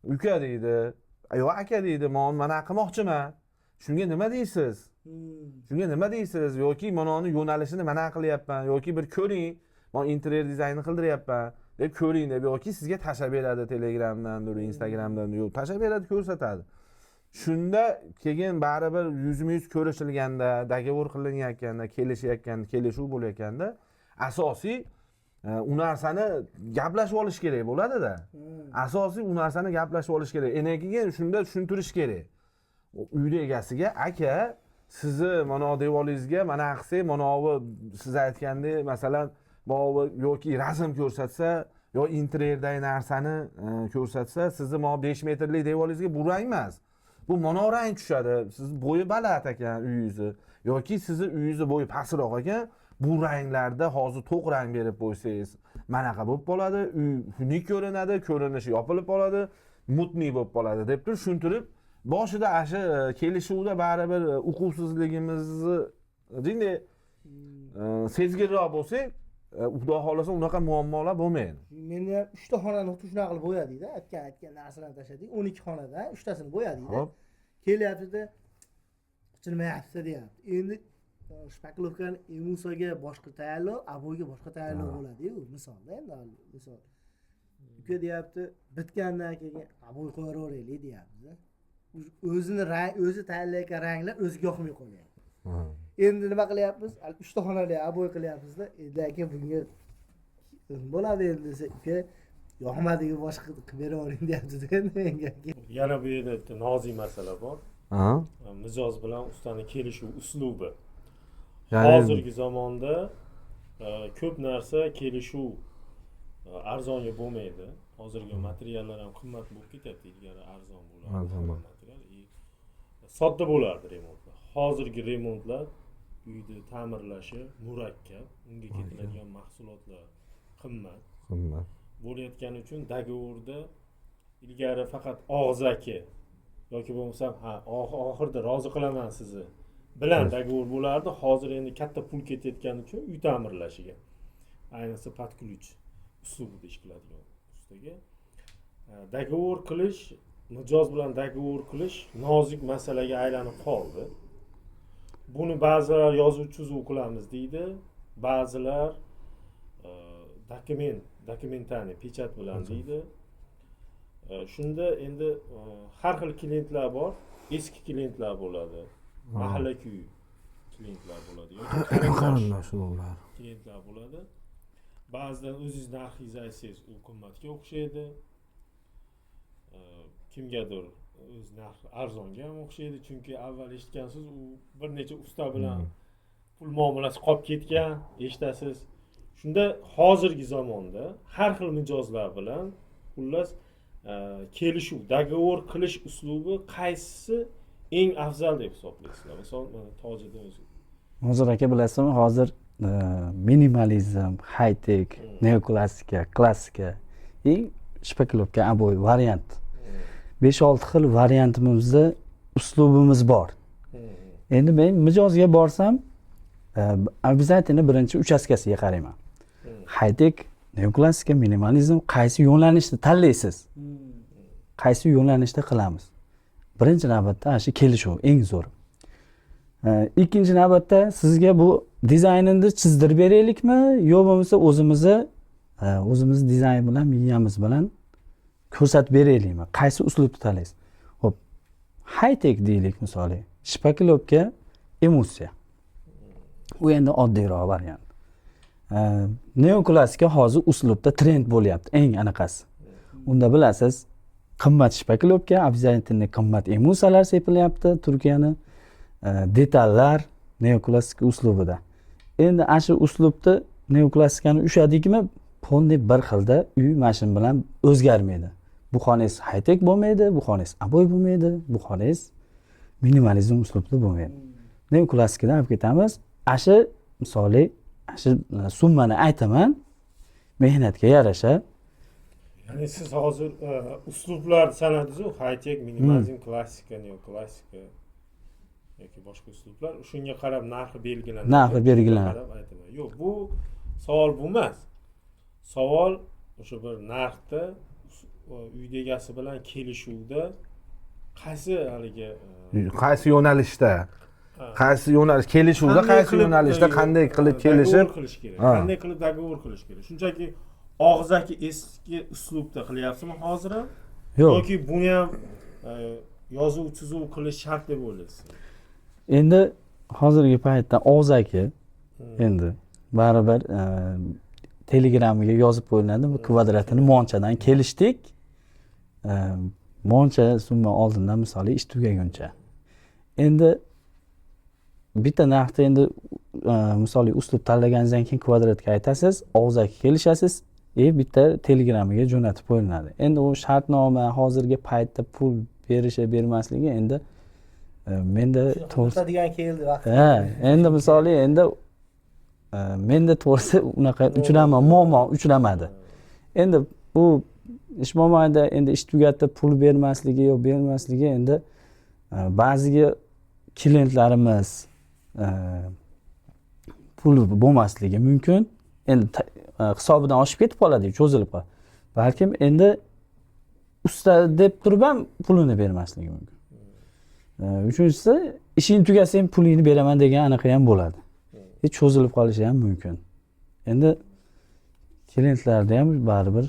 uka deydi yo aka deydi men mana qilmoqchiman shunga nima deysiz shunga nima deysiz yoki mana uni yo'nalishini mana qilyapman yoki bir ko'ring men interyer dizaynini qildiryapman deb ko'ring deb yoki sizga tashlab beradi telegramdan instagramdan tashlab beradi ko'rsatadi shunda keyin baribir yuzma yuz ko'rishilganda dogovor qilinayotganda kelishuv bo'layotganda asosiy u narsani gaplashib olish kerak bo'ladida asosiy u narsani gaplashib olish kerak keyin shunda tushuntirish kerak uyda egasiga aka sizni mana devoringizga mana qilsak mana bu siz aytgandek masalan yoki rasm ko'rsatsa yo interyerdagi narsani ko'rsatsa sizni mana 5 metrlik devoringizga bu rang emas bu mana rang tushadi siz bo'yi baland ekan uyingizni yoki sizni uyingizni bo'yi pastroq ekan bu ranglarda hozir to'q rang berib qo'ysangiz manaqa bo'lib qoladi uy xunuk ko'rinadi ko'rinishi yopilib qoladi mutniy bo'lib qoladi deb turib tushuntirib boshida shu kelishuvda baribir uquvsizligimizni jinday sezgirroq bo'lsak xudo xohlasa unaqa muammolar bo'lmaydi meni ham 3 ta xonani shunaqa qilib bo'yadikda aytgan narsalarni tashladik 12 xonada 3 tasini bo'yadikda kelyaptida ochilmayapti deyapti endi shpakilovkani emusaga boshqa tayyorlov aboyga boshqa tayyorlov bo'ladi-yu misolda endi misol uka deyapti bitgandan keyin aboy qo'yaveraylik deyapti o'zi tayyorlayotgan ranglar o'ziga yoqmay qolyapti endi nima qilyapmiz 3 ta xonali aboy qilyapmizda endi aka bunga bo'ladi endi desa uka yoqmadiyu boshqa qilib beravering deyapti menga yana bu yerda bitta nozik masala bor mijoz bilan ustani kelishuv uslubi hozirgi zamonda ko'p narsa kelishuv arzonga bo'lmaydi hozirgi materiallar ham qimmat bo'lib ketyapti ilgari arzon bo'lardi material sodda bo'lardi remontlar hozirgi remontlar uyni ta'mirlashi murakkab unga ketiladigan mahsulotlar qimmat bo'layotgani uchun dogovorda ilgari faqat og'zaki yoki bo'lmasam oxirida rozi qilaman sizni bilan dogovor bo'lardi hozir endi katta pul ketayotgani uchun uy ta'mirlashiga ayniqsa под ключ uslubida ish qiladigan ustaga dogovor qilish mijoz bilan dogovor qilish nozik masalaga aylanib qoldi buni ba'zilar yozuv chizuv qilamiz deydi ba'zilar dokumentani pechat bilan deydi shunda endi har xil klientlar bor eski klientlar bo'ladi mahalla kuy klientlar bo'ladi yoki qarindoshlar klientlar bo'ladi ba'zidan o'zingiz narxingizni aytsangiz u qimmatga o'xshaydi kimgadir o'z narxi arzonga ham o'xshaydi chunki avval eshitgansiz u bir necha usta bilan pul muomalasi qolib ketgan eshitasiz shunda hozirgi zamonda har xil mijozlar bilan xullas kelishuv dogovor qilish uslubi qaysisi eng afzal deb hisoblaysizlar misol tojida o'zi hozir aka bilasizmi hozir minimalizm high tech neoklassika klassika и shpakilovka обои variant 5-6 xil variantimizda uslubimiz bor endi men mijozga borsam обязательно birinchi uchastkasiga qarayman high tech neoklassika minimalizm qaysi yo'nalishni tanlaysiz qaysi yo'nalishda qilamiz birinchi navbatda ana shu kelishuv eng zo'r ikkinchi navbatda sizga bu dizaynini chizdirib beraylikmi yo bo'lmasa o'zimiz dizayn bilan miyamiz bilan ko'rsatib beraylikmi qaysi uslubni tanlaysiz ho'p high tech deylik misoli shpakilovka emulsiya u endi oddiyroq variant neoklassika hozir uslubda trend bo'lyapti eng anaqasi unda bilasiz qimmat shpakilovka, обязательно qimmat emusalar sepilyapti Turkiyani detallar neoklassika uslubida. Endi ana shu uslubda neoklassikani ushladikmi, polniy bir xilda uy mashin bilan o'zgarmaydi. Bu xonangiz high-tech bo'lmaydi, bu xonangiz aboy bo'lmaydi, bu xonangiz minimalizm uslubda bo'lmaydi. Neoklassikadan olib ketamiz. Ana shu misoli, ana shu summani aytaman, mehnatga yarasha. Ya'ni siz hozir uslublar sanadingiz-ku, high-tech, minimalizm, klassika, neoklassika yoki boshqa uslublar, shunga qarab narxi belgilanadi. Narxi belgilanadi. Yo'q, bu savol bu emas. Savol o'sha bir narxda uy egasi bilan kelishuvda qaysi haligi qaysi yo'nalishda kelishuvda qaysi yo'nalishda qanday qilib kelishib qilish kerak, qanday qilib dogovor qilish kerak. Shunchaki og'zaki eski uslubda qilyapsizmi hozir ham? Yo'q. Yoki buni ham yozuv chizuv qilish shart deb o'ylaysiz? Endi hozirgi paytda og'zaki endi baribir Telegramga yozib qo'yiladi. Bu kvadratini monchadan kelishdik. Moncha summa oldindan misoli ish tugaguncha. Endi bitta narxda endi misoli uslub tanlaganingizdan keyin kvadratga aytasiz, og'zaki kelishasiz, bitta Telegramga jo'natib qo'yiladi. Endi u shartnoma hozirgi paytda pul berishi bermasligi endi menda to'g'ri degan keldi vaqt. Endi misoli endi menda to'g'risi unaqa muammo uchramadi. Endi bu ish mobaynida endi ish tugatib pul bermasligi yo bermasligi endi ba'ziga klientlarimiz pul bo'lmasligi mumkin. Endi hisobidan oshib ketib qoladi, cho'zilib qoladi. Balkim endi usta deb turib ham pulini bermasligi mumkin. Uchinchisi, ishing tugasa ham pulingni beraman degan anaqa ham bo'ladi. Cho'zilib qolishi ham mumkin. Endi klientlarda ham baribir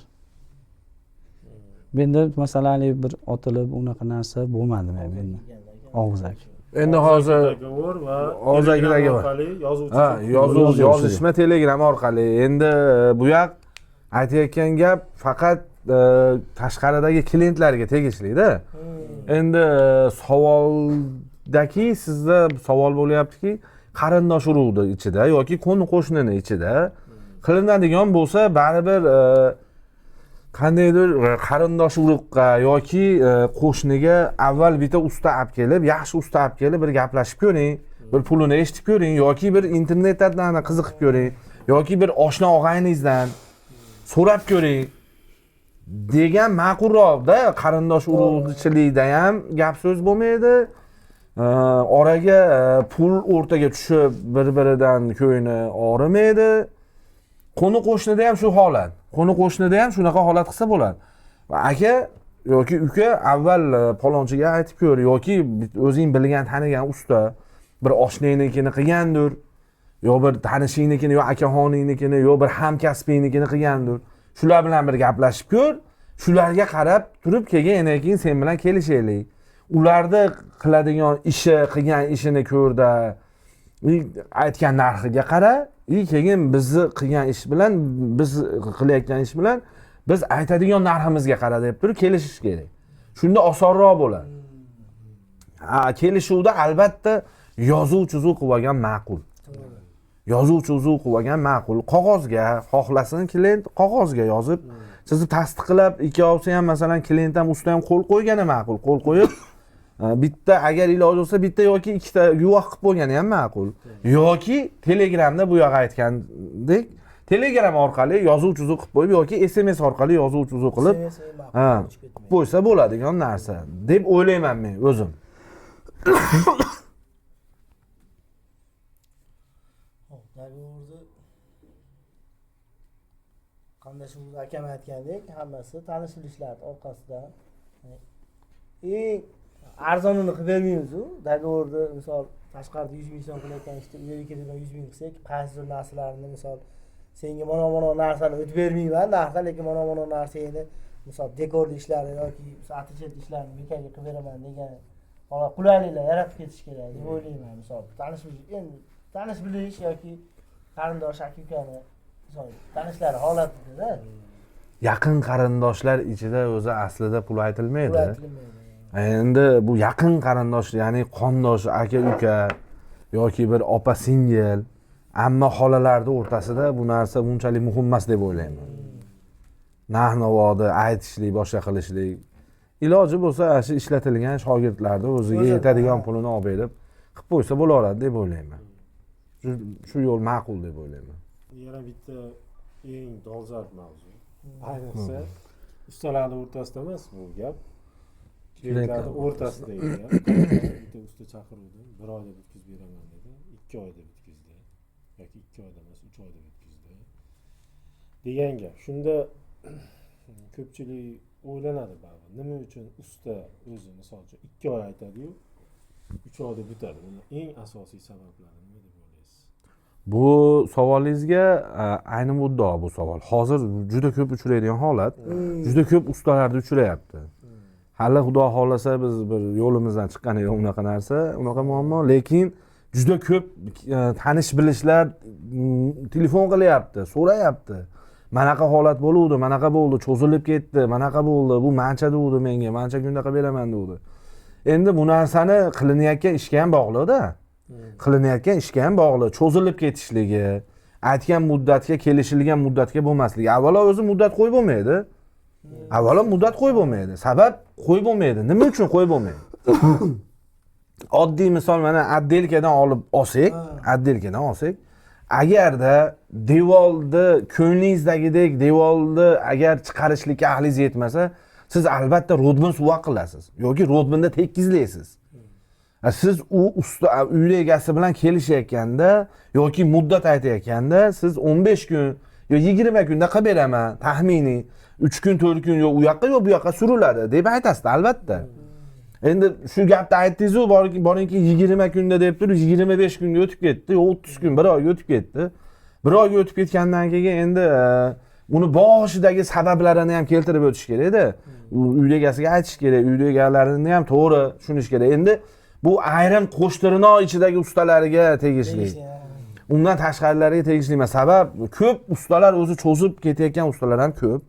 menda masalan bir otilib unaqa narsa bo'lmadi menda. Og'zaki. Endi hozir dogovor va og'zakidagi yozishma Telegram orqali. Endi bu yoq aytayotgan gap faqat tashqaridagi klientlarga tegishli-da. Endi savoldaki sizda savol bo'lyaptiki, qarindosh urug'ni ichida yoki qo'ni qo'shnini ichida qilinadigan bo'lsa, baribir qandaydir qarindosh urug'ga yoki qo'shniga avval bitta usta olib kelib, yaxshi usta olib kelib bir gaplashib ko'ring, bir pulini eshitib ko'ring yoki bir internetdan qiziqib ko'ring yoki bir oshna og'ayningizdan so'rab ko'ring degan ma'qulroqda. Qarindosh urug'chilikda ham gap so'z bo'lmaydi. Oraga pul o'rtaga tushib bir-biridan ko'ngli og'rimaydi. Qo'ni qo'shnida ham shu holat. Qo'ni qo'shnida ham shunaqa holat qilsa bo'ladi. Va aka yoki uka avval palonchiga aytib ko'r yoki o'zing bilgan tanigan usta bir oshnangnikini qilgandir, yo bir tanishingnikini, yo akaxoningnikini, yo bir hamkasbingnikini qilgandir. Shular bilan bir gaplashib ko'r. Shularga qarab turib keyin sen bilan kelishaylik. Ularda qiladigan ishi, qilgan ishini ko'rda, aytgan narxiga qara, keyin bizni qilgan ish bilan, biz qilayotgan ish bilan biz aytadigan narximizga qara deb turib kelishish kerak. Shunda osonroq bo'ladi. Kelishuvda albatta yozuv-chizuv qilib olgan ma'qul. Yozuv-chizuv qilib olgan ma'qul. Qog'ozga, xohlasin klient qog'ozga yozib, chizib tasdiqlab, ikkovsi ham masalan klient ham usta ham qo'l qo'ygani ma'qul. Qo'l qo'yib bitta agar iloji bo'lsa bitta yoki ikkita guvoh qilib qo'ygani ham ma'qul. Yoki Telegramda bu yoq aytgandek Telegram orqali yozuv-chizuv qilib qo'yib yoki SMS orqali yozuv-chizuv qilib qo'ysa bo'ladigan narsa deb o'ylayman men o'zim. Qanday shu akam aytgandek, hammasi tanish bilishlar orqasida. Eng arzonini qilib bermaymiz-ku. Dogovorda misol tashqarida 100 ming so'm qilayotgan ishda uyga keladigan 100 ming qilsak, qaysidir narsalarni misol senga mana narsani o'tib bermayman, narsa lekin mana narsani misol dekorli ishlari yoki atchet ishlarini bekaga qilib beraman degan qulayliklar yaratib ketish kerak deb o'ylayman. Misol tanish bilish yoki qarindosh aka-ukani misol tanishlari holatida yaqin qarindoshlar ichida o'zi aslida pul aytilmaydi. Pul aytilmaydi. Endi bu yaqin qarindosh, ya'ni qondosh, aka uka yoki bir opa singil, amma xolalarning o'rtasida bu narsa bunchalik muhim emas deb o'ylayman. Nahnovodi aytishlik, boshqa qilishlik. Iloji bo'lsa, shu ishlatilgan shogirdlarning o'ziga yetadigan pulini olib berib, qilib qo'ysa bo'laveradi deb o'ylayman. Shu yo'l ma'qul deb o'ylayman. Yana bitta eng dolzarb mavzu. Ayniqsa ustalarni o'rtasida emas bu gap. Klientlarni o'rtasida gap. Bitta usta chaqiruvdim, 1 oyda bitkazib beraman dedi. 2 oyda bitkazdi. Yoki 2 oyda emas, 3 oyda bitkazdi. Degan gap. Shunda ko'pchilik o'ylanadi baribir. Nima uchun usta o'zi misol uchun 2 oy aytadi-yu, 3 oyda bitadi. Buni eng asosiy sabablari nima deb o'ylaysiz? Bu savolingizga ayni muddao bu savol. Hozir juda ko'p uchraydigan holat, juda ko'p ustalarda uchrayapti. Hali xudo xolasa biz bir yo'limizdan chiqqani yo'q unaqa narsa, unaqa muammo, lekin juda ko'p tanish bilishlar telefon qilyapti, so'rayapti. Manaqa holat bo'ldi, manaqa bo'ldi, cho'zilib ketdi, manaqa bo'ldi, bu mancha degdi menga, mancha kunda qilib beraman degdi. Endi bu narsani qilinayotgan ishga ham bog'liq-da. Qilinayotgan ishga ham bog'liq, cho'zilib ketishligi, aytgan muddatga, kelishilgan muddatga bo'lmasligi. Avvalo o'zi muddat qo'yib bo'lmaydi. Avvalo muddat qo'yib bo'lmaydi. Sabab qo'yib bo'lmaydi. Nima uchun qo'yib bo'lmaydi? Oddiy misol mana addelkadan olib olsak, agarda devorni ko'nglingizdagidek devorni agar chiqarishlikka ahlingiz yetmasa, siz albatta rodbin suva qilasiz yoki rodbinda tekizlaysiz. Siz u usta uy egasi bilan kelishayotganda yoki muddat aytayotganda siz 15 kun yo 20 kunda qilib beraman, taxminiy 3 kun 4 kun yo u yoqqa yo bu yoqqa suriladi deb aytasiz albatta. Endi shu gapni aytdingiz-ku, boringki 20 kunda deb turib 25 kunga o'tib ketdi, yo 30 kun, 1 oyga o'tib ketdi. 1 oyga o'tib ketgandan keyin endi uni boshidagi sabablarini ham keltirib o'tish kerak-da. Uy egasiga aytish kerak, uy egalarini ham to'g'ri tushunish kerak. Endi bu ayrim qo'shtirnoq ichidagi ustalarga tegishli. Undan tashqarilariga tegishli emas. Sabab ko'p ustalar o'zi cho'zib ketayotgan ustalar ham ko'p.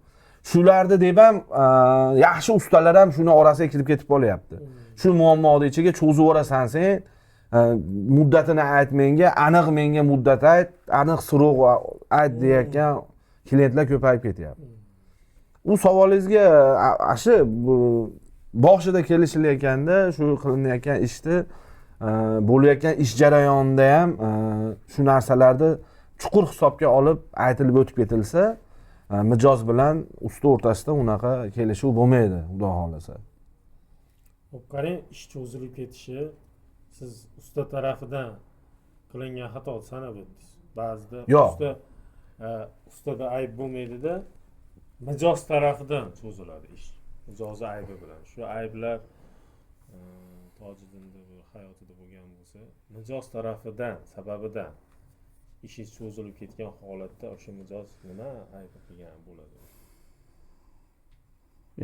Shularni deb ham yaxshi ustalar ham shuni orasiga kirib ketib qolyapti. Shu muammoni ichiga cho'zib orasan sen, muddatini ayt menga, aniq menga muddat ayt, aniq srok ayt deyotgan klientlar ko'payib ketyapti. U savolingizga shu boshida kelishilayotganda shu qilinayotgan ishni bo'layotgan ish jarayonida ham shu narsalarni chuqur hisobga olib aytilib o'tib ketilsa, mijoz bilan usta o'rtasida unaqa kelishuv bo'lmaydi, xudo xolasa. Xo'p, qarang, ish cho'zilib ketishi siz usta tarafidan qilingan xato sanab o'tdingiz. Ba'zida ustada ayb bo'lmaydi-da, mijoz tarafidan cho'ziladi ish. Mijozi aybi bilan. Shu ayblar Tojiddinda bu hayotida bo'lgan bo'lsa, mijoz tarafidan, sababidan ishi cho'zilib ketgan holatda o'sha mijoz nima ayb qilgan bo'ladi?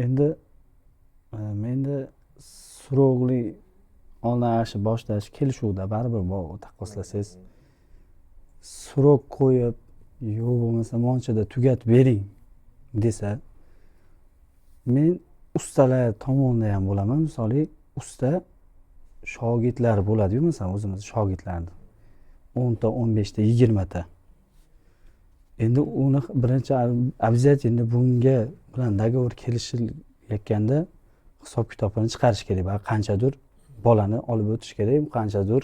Endi menda surog'li onashi boshlash kelishuvda baribir bor, taqqoslasangiz surog qo'yib, yo'q bo'lmasa monchada tugatib bering desa, men ustalar tomonidan ham bo'laman. Misol usta shogirdlar bo'ladi-yu, masalan, o'zimiz shogirdlarni 10 ta, 15 ta, 20 ta. Endi uni birinchi обязательно bunga bilan dogovor kelishilayotganda hisob kitobini chiqarish kerak. Va qanchadir bolani olib o'tish kerak, qanchadir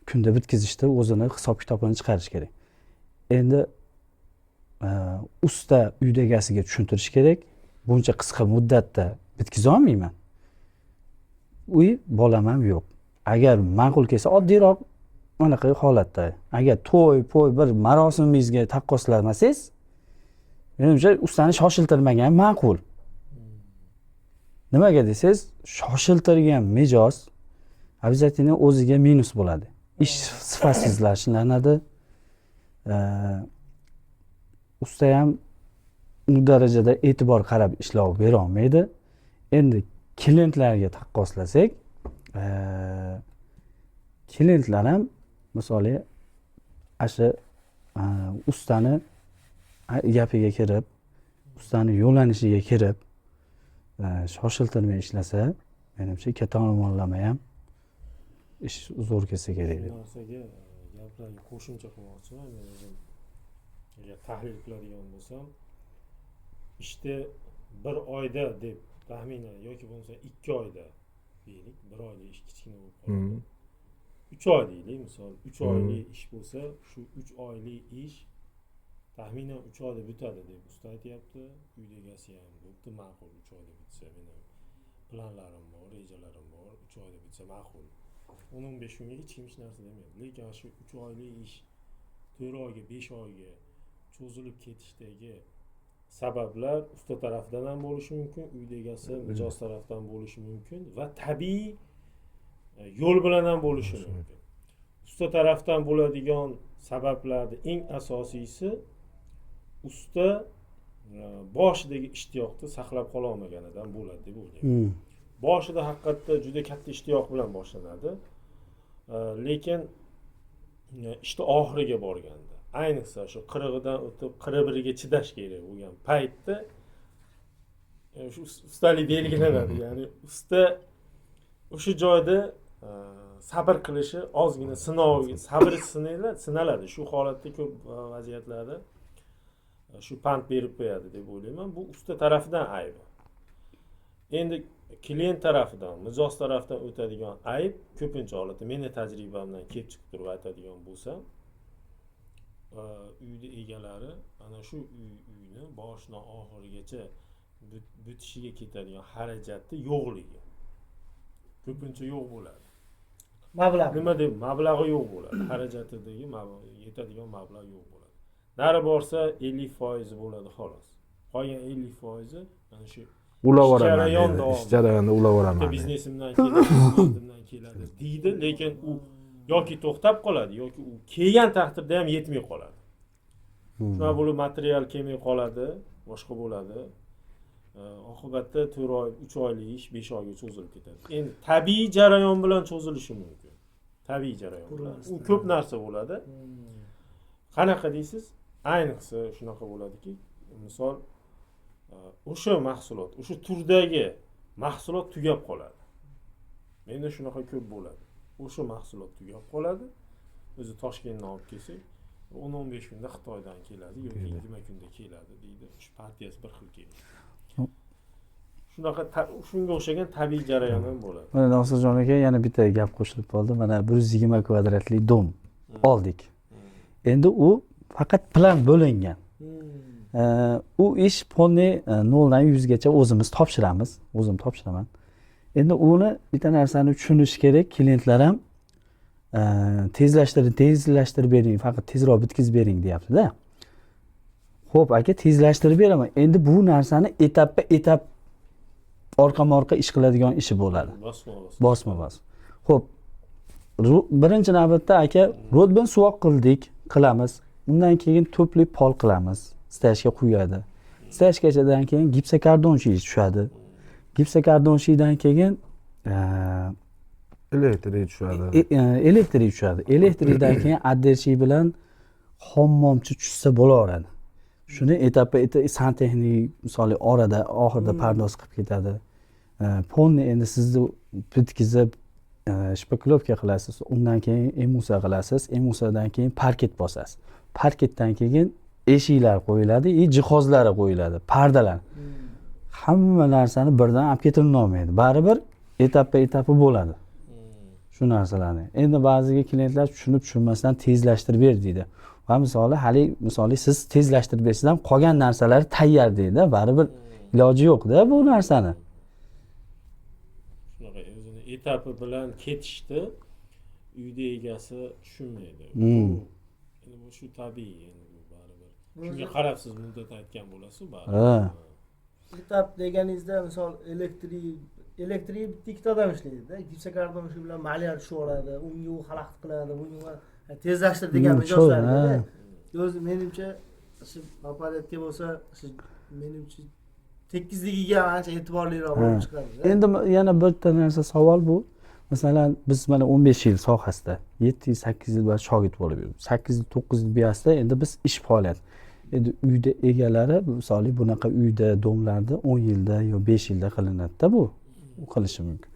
kunda bitkazishda o'zini hisob kitobini chiqarish kerak. Endi usta uy egasiga tushuntirish kerak. Buncha qisqa muddatda bitkiza olmayman. Uy bolam ham yo'q. Agar ma'qul kelsa, oddiyroq anaqa holatda, agar to'y bir marosimingizga taqqoslamasangiz, menimcha ustani shoshiltirmagan ma'qul. Nimaga desangiz, shoshiltirgan mijoz обязательно o'ziga minus bo'ladi. Ish sifatsizlanadi. Usta ham u darajada e'tibor qarab ishlov bera olmaydi. Endi klientlarga taqqoslasak, klientlar ham misol asha ustani gapiga kirib, ustani yo'llanishiga kirib shoshiltirmay ishlasa, menimcha katta tomonlama ham ish zo'r kelsa kerak Bu deb. narsaga gaplarga qo'shimcha qilmoqchiman. Men o'zim agar tahlil qiladigan bo'lsam, ishni bir oyda deb taxminan yoki bo'lmasa 2 oyda deylik, bir oyda ish kichkina bo'lib qoladi. 3 oy deylik, misol 3 oylik ish bo'lsa, shu 3 oylik ish taxminan 3 oyda bitadi deb usta aytyapti. Uyda egasi ham bo'pti, ma'qul 3 oyda bitsa, mening planlarim bor, rejalarim bor, 3 oyda bitsa ma'qul. 10-15 kunga hech kim hech narsa demaydi. Lekin shu 3 oylik ish 4 oyga, 5 oyga cho'zilib ketishdagi sabablar usta tarafidan ham bo'lishi mumkin, uyda egasi, mijoz tarafdan bo'lishi mumkin va tabiiy yo'l bilan ham bo'lishi mumkin. Usta tarafdan bo'ladigan sabablarning eng asosiysi usta boshidagi ishtiyoqni saqlab qola olmaganidan bo'ladi deb o'ylayman. Boshida haqiqatda juda katta ishtiyoq bilan boshlanadi. Lekin ishni oxiriga borganda, ayniqsa shu 40dan o'tib 41ga chidash kerak bo'lgan paytda shu ustalik belgilanadi. Ya'ni usta o'sha joyda sabr qilishi ozgina sinovga, sabri sinaladi. Shu holatda ko'p vaziyatlarda shu pand berib qo'yadi deb o'ylayman. Bu usta tarafidan aybi. Endi klient tarafidan, mijoz tarafidan o'tadigan ayb ko'pincha holatda meni tajribamdan kelib chiqib turib aytadigan bo'lsam, uyni egalari ana shu uyni boshidan oxirigacha bitishiga ketadigan xarajatni yo'qligi. Ko'pincha yo'q bo'ladi. Mablag'. Nima deb mablag'i yo'q bo'ladi. Xarajatidagi yetadigan mablag' yo'q bo'ladi. Nari borsa 50% bo'ladi xolos. Qolgan 50% mana shu Ulaveraman. Ish jarayonida ulaveraman. Biznesimdan keladi, keladi deydi, lekin u yoki to'xtab qoladi, yoki u kelgan taqdirda ham yetmay qoladi. Shuna bo'lib material kelmay qoladi, boshqa bo'ladi. Oqibatda 4 oy, 3 oylik ish 5 oyga cho'zilib ketadi. Endi tabiiy jarayon bilan cho'zilishi mumkin. Tabiiy jarayon bilan. U ko'p narsa bo'ladi. Qanaqa deysiz? Ayniqsa shunaqa bo'ladiki, misol o'sha mahsulot, o'sha turdagi mahsulot tugab qoladi. Menda shunaqa ko'p bo'ladi. O'sha mahsulot tugab qoladi. O'zi Toshkentdan olib kelsak, 10-15 kunda Xitoydan keladi yoki 20 kunda keladi deydi. Shu partiyasi bir xil keladi. Shunaqa shunga o'xshagan tabiiy jarayon ham bo'ladi. Mana Nosirjon aka yana bitta gap qo'shilib qoldi. Mana 120 kvadratli dom oldik. Endi u faqat plan bo'lingan. U ish polni 0 dan 100 gacha o'zimiz topshiramiz. O'zim topshiraman. Endi uni bitta narsani tushunish kerak, klientlar ham tezlashtirib bering, faqat tezroq bitkazib bering deyapti-da. Xo'p, aka, tezlashtirib beraman. Endi bu narsani etap orqama-orqa ish qiladigan ishi bo'ladi. Bosma-bos. Xo'p, birinchi navbatda aka, rodbin suvoq qilamiz. Undan keyin to'pli pol qilamiz. Stajga quyadi. Stajgachadan keyin gipsokardonchi tushadi. Gipsokardonchidan keyin elektrik tushadi. Elektrik tushadi. Elektrikdan keyin adderchi bilan hammomchi tushsa bo'laveradi. Shuni etapma-etap santexnik misoli orada oxirida pardoz qilib ketadi. Polni endi sizni bitkizib shpaklovka qilasiz, undan keyin emusiya qilasiz, emusiyadan keyin parket bosasiz. Parketdan keyin eshiklar qo'yiladi, jihozlari qo'yiladi, pardalar. Hamma narsani birdan olib ketilolmaydi. Baribir etapma-etapi bo'ladi. Shu narsalarni. Endi ba'ziga klientlar tushunmasdan tezlashtirib ber deydi. Va misoli siz tezlashtirib bersangiz ham qolgan narsalar tayyor deydi. Baribir iloji yo'q-da bu narsani. Shunaqa o'zini etapi bilan ketishdi uyda egasi tushunmaydi. Endi bu shu tabiiy endi bu baribir. Shunga qarab siz muddat aytgan bo'lasiz baribir. Etap deganingizda misol elektrik bitta ikkita odam ishlaydi-da. Gipsokardon shu bilan malyar tushaveradi, unga u xalaqit qiladi, bunga tezlashtir degan mijozlar. O'zi menimcha shu apparatga bo'lsa, menimcha tekizligiga ancha e'tiborliroq bo'lib chiqadi. Endi yana bitta narsa savol bu. Masalan, biz mana 15 yil sohasida 7-8 yil shogird bo'lib yuribmiz. 8-9 yil buyasida endi biz ish faoliyat. Endi uyda egalari misoli bunaqa uyda domlarda 10 yilda yo 5 yilda qilinadi-da bu. U qilishi mumkin.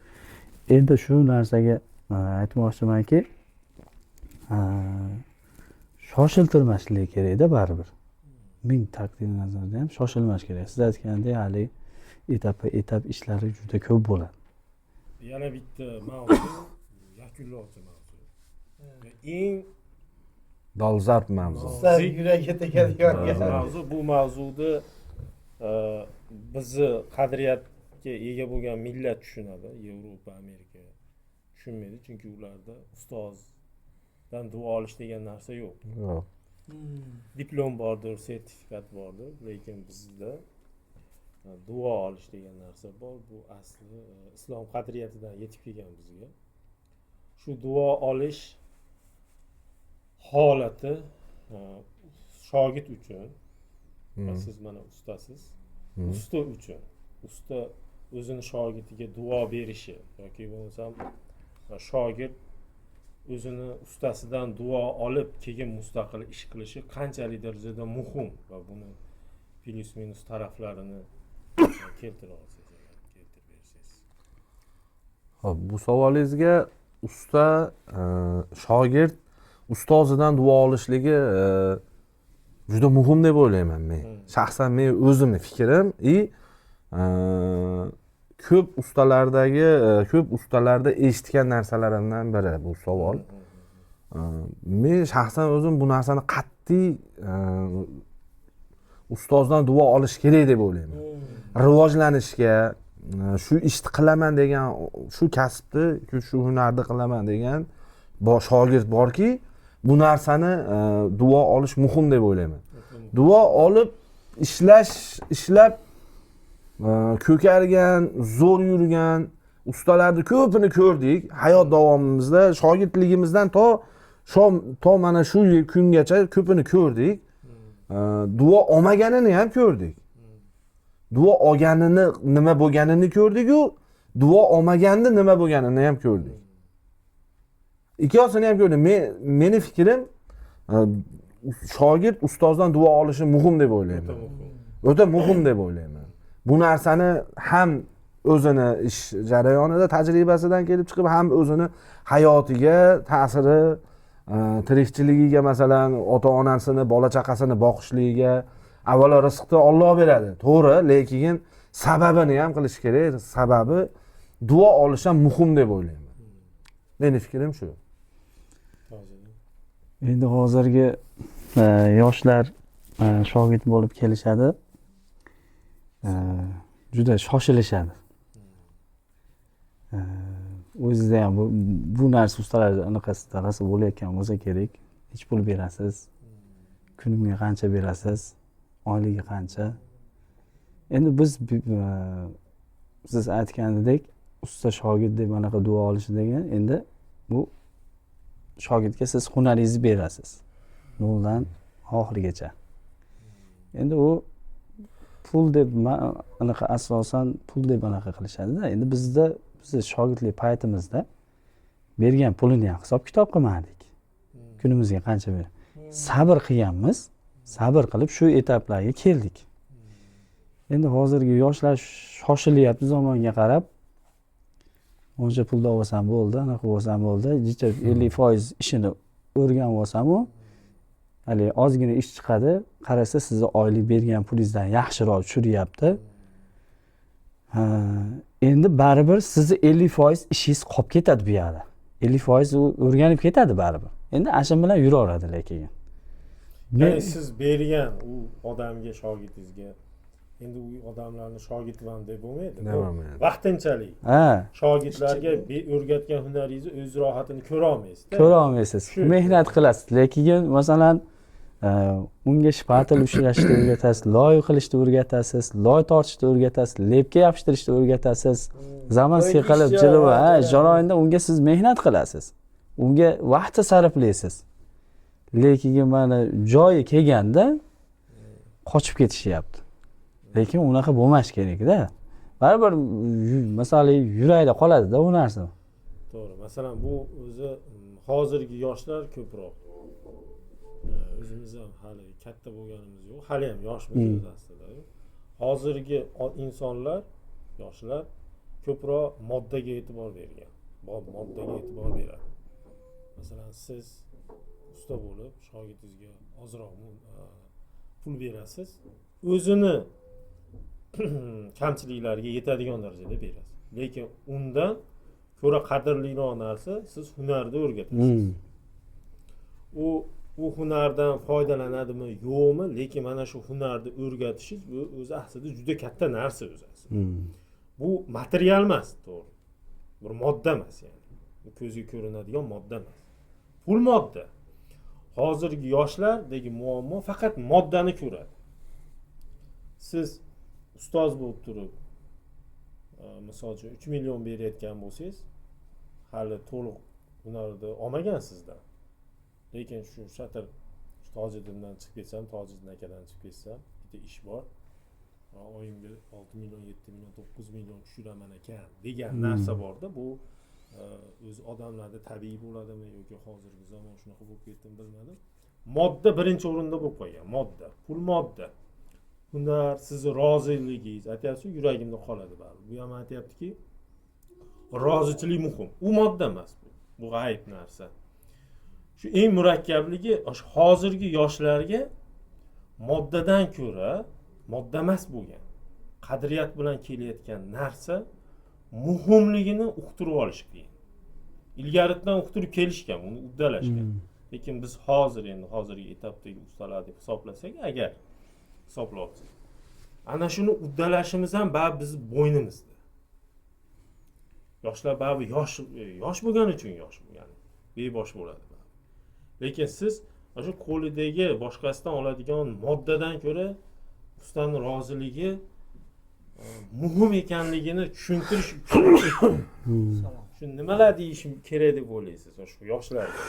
Endi shu narsaga aytmoqchimanki, shoshiltirmaslik kerak-da baribir. Ming taqdir nazarda ham shoshilmas kerak. Siz aytgandek hali etap ishlari juda ko'p bo'ladi. Yana bitta mavzu, yakunlovchi mavzu. Eng dolzarb mavzu. Sizlar yuragiga tegadigan mavzu bu mavzuni bizni qadriyatga ega bo'lgan millat tushunadi. Yevropa, Amerika tushunmaydi, chunki ularda ustozdan duo olish degan narsa yo'q. Yo'q. Diplom bordir, sertifikat bordir, lekin bizda duo olish degan narsa bor. Bu asli islom qadriyatidan yetib kelgan bizga. Shu duo olish holati shogird uchun, siz mana ustasiz, usta uchun, usta o'zini shogirdiga duo berishi yoki bo'lmasam shogird o'zini ustasidan duo olib keyin mustaqil ish qilishi qanchalik darajada muhim va buni plus minus taraflarini keltira olsangiz, keltirib bersangiz. Xo'p, bu savolingizga usta shogird ustozidan duo olishligi juda muhim deb o'ylayman men. Shaxsan men o'zimning fikrim ko'p ustalarda eshitgan narsalarimdan biri bu savol. Men shaxsan o'zim bu narsani qat'iy ustozdan duo olish kerak deb o'ylayman. Rivojlanishga, shu ishni qilaman degan, shu kasbni, shu hunarni qilaman degan shogird borki, bu narsani duo olish muhim deb o'ylayman. Duo olib ishlab ko'kargan, zo'r yurgan ustalarni ko'pini ko'rdik. Hayot davomimizda shogirdligimizdan to mana shu kungacha ko'pini ko'rdik. Duo olmaganini ham ko'rdik. Duo olganini nima bo'lganini ko'rdik-ku, duo olmaganini nima bo'lganini ham ko'rdik. Ikkosini ham ko'rdim. Meni fikrim shogird ustozdan duo olishi muhim deb o'ylayman. O'ta muhim deb o'ylayman. Bu narsani ham o'zini ish jarayonida tajribasidan kelib chiqib, ham o'zini hayotiga ta'siri, tirikchiligiga, masalan, ota-onasini, bola-chaqasini boqishligiga avvalo rizqni Alloh beradi. To'g'ri, lekin sababini ham qilish kerak. Sababi duo olish ham muhim deb o'ylayman. Meni fikrim shu. Endi hozirgi yoshlar shogird bo'lib kelishadi. Juda shoshilishadi. O'zingizda ham bu narsa ustalar anaqasi bo'layotgan bo'lsa kerak. Hech pul berasiz. Kunimga qancha berasiz? Oyligi qancha? Endi biz siz aytganidek usta shogird deb anaqa duo olish degan, endi bu shogirdga siz hunaringizni berasiz. Noldan oxirigacha. Endi u pul deb anaqa asosan pul deb anaqa qilishadi-da. Endi biz shogirdlik paytimizda bergan pulini ham hisob-kitob qilmadik. Kunimizga qancha ber. Sabr qilganmiz. Sabr qilib shu etaplarga keldik. Endi hozirgi yoshlar shoshilyapti zamonga qarab. O'sha pulni olsam bo'ldi, anaqa olsam bo'ldi. 50% ishini o'rganib olsam-u, hali ozgina ish chiqadi, qarasa sizni oylik bergan pulingizdan yaxshiroq tushiryapti. Endi baribir sizni 50% ishingiz qolib ketadi bu yerda. 50% u o'rganib ketadi baribir. Endi ashim bilan yuraveradi lekin. Ya'ni siz bergan u odamga, shogirdingizga endi u odamlarni shogirdiman deb bo'lmaydi. Vaqtinchalik. Shogirdlarga o'rgatgan hunaringizni o'z rohatini ko'ra olmaysiz. Ko'ra olmaysiz. Mehnat qilasiz, lekin masalan unga shpatel ushlashni o'rgatasiz, loy qilishni o'rgatasiz, loy tortishni o'rgatasiz, lepka yopishtirishni o'rgatasiz. Zamanskiy qilib jilva, jarayonda unga siz mehnat qilasiz. Unga vaqt sarflaysiz. Lekin mana joyi kelganda qochib ketishyapti. Lekin unaqa bo'lmash kerak-da. Baribir masalan yurakda qoladi-da u narsa. To'g'ri. Masalan, bu o'zi hozirgi yoshlar ko'proq o'zimiz ham hali katta bo'lganimiz yo'q, hali ham yoshmiz o'zi aslida. Hozirgi insonlar, yoshlar ko'proq moddaga e'tibor bergan. Moddaga e'tibor beradi. Masalan, siz usta bo'lib, shogirdingizga ozroq pul berasiz, o'zini kamchiliklariga yetadigan darajada berasiz. Lekin undan ko'ra qadrliroq narsa siz hunarda o'rgatasiz. U hunardan foydalanadimi, yo'qmi, lekin mana shu hunarni o'rgatishingiz bu o'zi aslida juda katta narsa o'zi aslida. Bu material emas, to'g'ri. Bir modda emas yani. Bu ko'zga ko'rinadigan modda emas. Pul modda. Hozirgi yoshlardagi muammo faqat moddani ko'radi. Siz ustoz bo'lib turib, misol uchun 3 million berayotgan bo'lsangiz, hali to'liq hunarni olmagansizdan. Lekin shu shatir Tojiddindan chiqib ketsam, Tojiddin akadan chiqib ketsam, bitta ish bor. Oyimga 6 million, 7 million, 9 million tushiraman ekan degan narsa borda, bu o'z odamlarda tabiiy bo'ladimi yoki hozirgi zamon shunaqa bo'lib ketdimi bilmadim. Modda birinchi o'rinda bo'lib qolgan, modda, pul modda. Hunar, sizni roziligingiz, aytyapsiz, yuragimda qoladi baribir. Bu ham aytyaptiki, rozichilik muhim. U modda emas bu. Bu g'ayib narsa. Shu eng murakkabligi hozirgi yoshlarga moddadan ko'ra, modda emas bo'lgan, qadriyat bilan kelayotgan narsa muhimligini uqtirib olish qiyin. Ilgaridan uqtirib kelishgan, uni uddalashgan. Lekin biz hozir endi hozirgi etapdagi ustalar deb hisoblasak, agar hisoblab olsak, ana shuni uddalashimiz ham baribir biz bo'ynimizda. Yoshlar baribir yosh bo'lgani uchun yosh bo'lgani, bebosh bo'ladi. Lekin siz o'sha qo'lidagi boshqasidan oladigan moddadan ko'ra ustani roziligi muhim ekanligini tushuntirish uchun shu nimalar deyish kerak deb o'ylaysiz shu yoshlarga?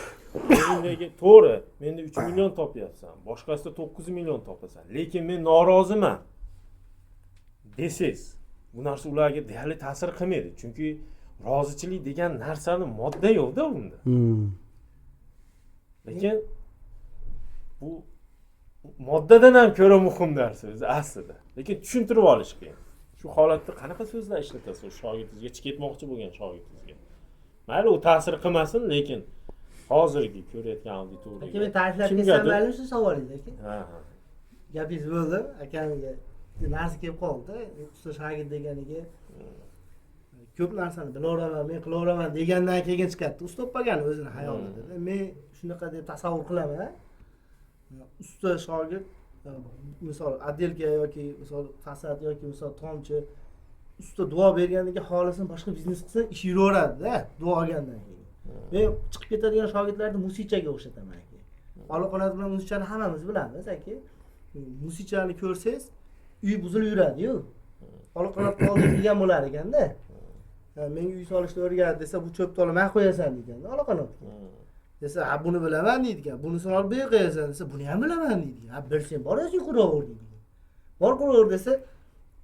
Mendagi to'g'ri, menda 3 million topyapsan, boshqasida 9 million topasan, lekin men noroziman desangiz, bu narsa ularga deyarli ta'sir qilmaydi. Chunki rozichilik degan narsani modda yo'qda unda. Lekin bu moddadan ham ko'ra muhim narsa o'zi aslida. Lekin tushuntirib olish qiyin. Shu holatda qanaqa so'zlar ishlatasiz shogirdingizga, chiqib ketmoqchi bo'lgan shogirdingizga? Mayli u ta'sir qilmasin, lekin hozirgi ko'rayotgan auditoriyaga. Aka, men ta'riflab ketsam mayli shu savolingiz aka. Ha. Gapingiz bo'ldi, akamga narsa kelib qoldi. Usta shogird deganiga ko'p narsani bilaveraman, men qilaveraman degandan keyin chiqadi. Usta bo'lgan o'zini hayolida. Men shunaqa deb tasavvur qilaman. Usta shogird misol Adelga yoki misol Fasad yoki misol Tomchi usta duo berganiga xohlasin boshqa biznes qilsa ish yuraveradi-da, duo olgandan keyin. Men chiqib ketadigan shogirdlarni musichaga o'xshataman aka. Aloqalar bilan musichani hammamiz bilamiz aka. Musichani ko'rsangiz uy buzilib yuradi-yu. Aloqalar qoldi degan bo'lar ekanda. Menga uy solishni o'rgat desa, bu cho'pni olib men qo'yasan degan. Aloqanotga. Desa, "Ha, buni bilaman" deydigan. "Bunisini olib ber qo'yasan" desa, "Buni ham bilaman" deydigan. "Ha, bilsang bor o'zing quraver" deydigan. Bor quraver desa,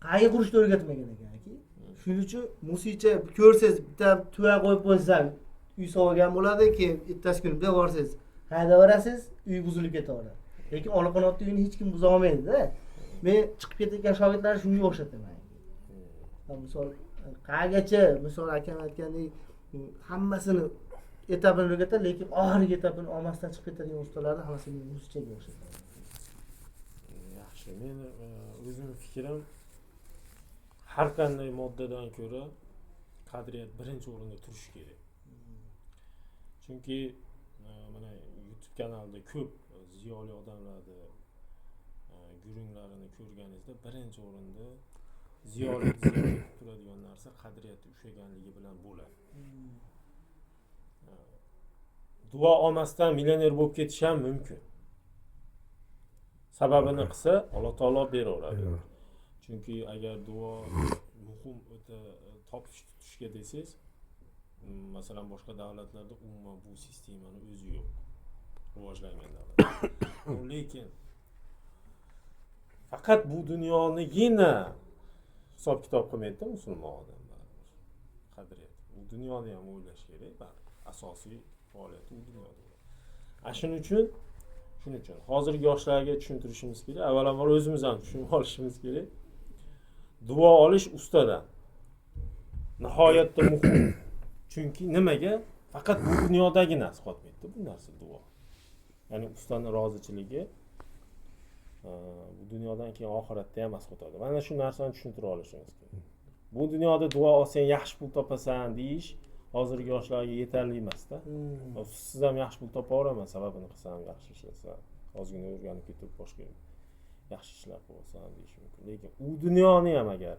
qayga qurishni o'rgatmagan ekan aka. Shuning uchun musicha ko'rsangiz, bitta tuya qo'yib qo'ysan, uy sovigan bo'ladi, keyin ertasi kuni bir borsangiz, haydaverasiz, uy buzilib ketaveradi. Lekin aloqanotni uyini hech kim buza olmaydi-da. Men chiqib ketayotgan shogirdlarni shunga o'xshataman. Misol qaygacha, misol akam aytgandek, hammasini etapini o'rgatadi, lekin oxirgi etapini olmasdan chiqib ketadigan ustalarni hammasini musichaga o'xshatadi. Yaxshi, men o'zimning fikrim, har qanday moddadan ko'ra qadriyat birinchi o'rinda turishi kerak. Chunki mana YouTube kanalida ko'p ziyoli odamlarni gurunglarini ko'rganingizda birinchi o'rinda ziyoli turadigan narsa qadriyati ushlaganligi bilan bo'ladi. Duo olmasdan millioner bo'lib ketish ham mumkin. Sababini qilsa, Alloh taolo beraveradi. Chunki agar duo muhim o'ta topish tutishga desangiz, masalan boshqa davlatlarda umuman bu sistemani o'zi yo'q. Rivojlangan davlatlar. Lekin faqat bu dunyonigina hisob kitob qilmaydi musulmon odamlar. Qadriyat. Bu dunyoni ham o'ylash kerak, asosiy faoliyati u dunyoda. Shuning uchun Shuning uchun hozirgi yoshlarga tushuntirishimiz kerak. Avvalambor o'zimiz ham tushunib olishimiz kerak. Duo olish ustadan nihoyatda muhim. Chunki nimaga? Faqat bu dunyodagina asqotmaydi bu narsa duo. Ya'ni ustaning rozichiligi bu dunyodan keyin oxiratda ham asqotadi. Mana shu narsani tushuntira olishimiz kerak. Bu dunyoda duo olsang yaxshi pul topasan deyish hozirgi yoshlarga yetarli emasda. Siz ham yaxshi pul topaveramman, sababini qilsam, yaxshi ishlasam, ozgina o'rganib ketib boshqa yaxshi ishlar qilsam deyish mumkin. Lekin u dunyoni ham agar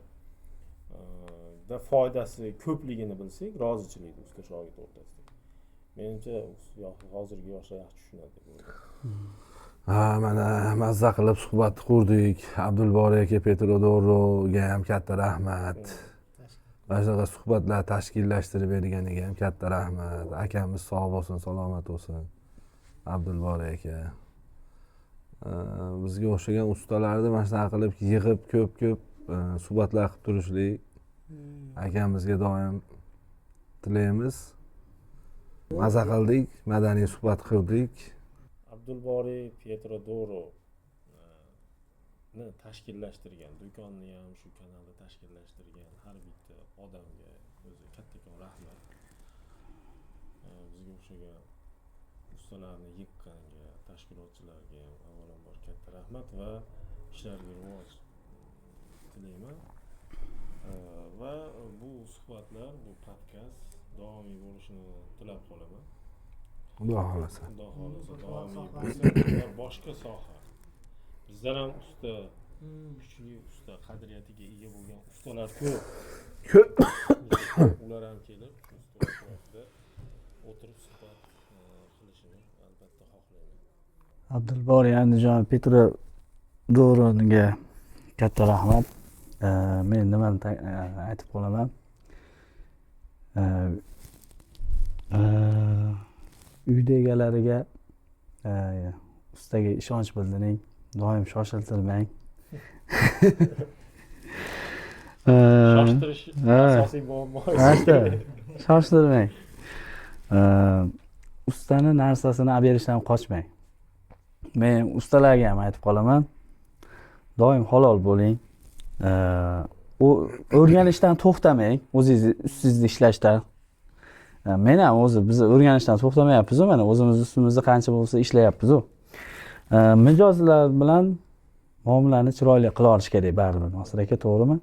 da foydasi ko'pligini bilsak, rozichilikni usta shogird o'rtasida. Menimcha hozirgi yoshlar yaxshi tushunadi deb o'ylayman. Mana mazza qilib suhbat qurdik. Abdulboriy aka Petrodoroga ham katta rahmat. Mana shunaqa suhbatlar tashkillashtirib berganiga ham katta rahmat. Akamiz sog' bo'lsin, salomat bo'lsin. Abdulboriy aka. Bizga o'xshagan ustalarni mana shunaqa qilib yig'ib ko'p suhbatlar qilib turishlik akamizga doim tilaymiz. Mazza qildik, madaniy suhbat qurdik. Abdulboriy Petrodoro tashkillashtirgan, do'konni ham shu kanalda tashkillashtirgan har bitta odamga o'zi kattakon rahmat. Bizga o'xshagan ustalarni yiqqanga, tashkilotchilarga ham avvalambor katta rahmat va ishlarga rivoj tilayman. Va bu suhbatlar, bu podkast davomiy bo'lishini tilab qolaman. Xudo xohlasa. Xudo xohlasa davomiy bo'lsa va boshqa soha. Bizlar ham usta, kuchli usta, qadriyatiga ega bo'lgan ustalar ko'p. Ular ham kelib usta o'tirib suhbat qilishini albatta xohlayman. Abdulboriy Andijon Petrodoroga katta rahmat. Men nimani aytib qolaman? Uyda egalariga ustaga ishonch bildiring, doim shoshiltirmang. Shoshtirish asosiy muammo. Shoshtirmang. Ustani narsasini olib berishdan qochmang. Men ustalarga ham aytib qolaman. Doim halol bo'ling. O'rganishdan to'xtamang, o'zingiz ustingizda ishlashdan. Men ham biz o'rganishdan to'xtamayapmiz, mana o'zimiz ustimizda qancha bo'lsa ishlayapmiz. Mijozlar bilan muomalani chiroyli qila olish kerak baribir, Nosir aka, to'g'rimi?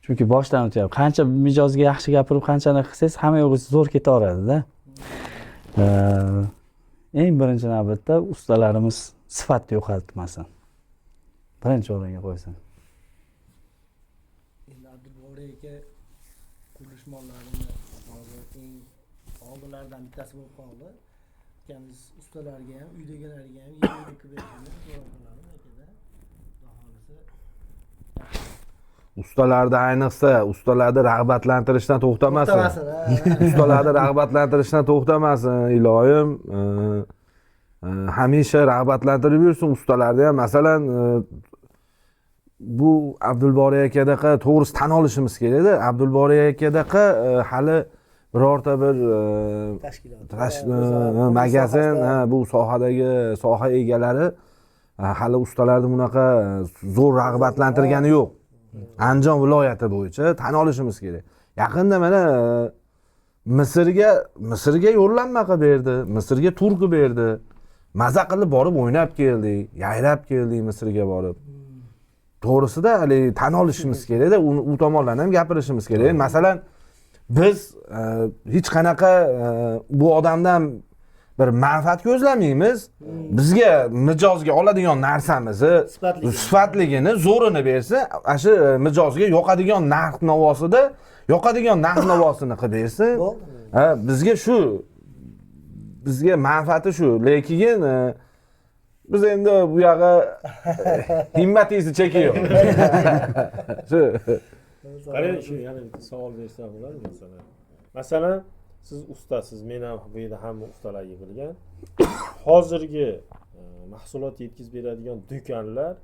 Chunki boshdan o'tyapti. Qancha mijozga yaxshi gapirib, qanchani qilsangiz, hamma yo'g'i zo'r ketaveradi-da. Eng birinchi navbatda ustalarimiz sifatni yo'qotmasin. Birinchi o'ringa qo'ysin. Abdulboriy aka qurilish mollarini hozir eng oldinlardan bittasi bo'lib qoldi. Akamiz ustalarga ham, uydagilarga ham yegulik qilib berishini so'rab qolamiz akada. Xudo xohlasa. Ustalarda ayniqsa, ustalarni rag'batlantirishdan to'xtamasin. Ustalarni rag'batlantirishdan to'xtamasin, iloyim. Hamisha rag'batlantirib yursin ustalarni ham. Masalan, bu Abdulboriy akadaqa to'g'risi tan olishimiz kerak-da. Abdulboriy akadaqa hali birorta bir magazin, bu sohadagi soha egalari hali ustalarni bunaqa zo'r rag'batlantirgani yo'q. Andijon viloyati bo'yicha tan olishimiz kerak. Yaqinda mana Misrga yo'llanma qilib berdi, Misrga tur qilib berdi. Maza qilib borib o'ynab keldik, yayrab keldik Misrga borib. To'g'risida hali tan olishimiz kerak-da, u tomonlarni ham gapirishimiz kerak. Masalan, biz hech qanaqa bu odamdan bir manfaat ko'zlamaymiz. Bizga mijozga oladigan narsamizni, sifatligini, zo'rini bersa, shu mijozga yoqadigan narx-navosida, yoqadigan narx-navosini qilib bersin. Bizga manfaati shu. Lekin biz endi bu yoqqa himmatingizni chekiyor. Qarang, shu yana bitta savol bersam bo'ladimi masalan? Masalan, siz ustasiz, men ham bu yerda hamma ustalar yig'ilgan. Hozirgi mahsulot yetkazib beradigan do'konlar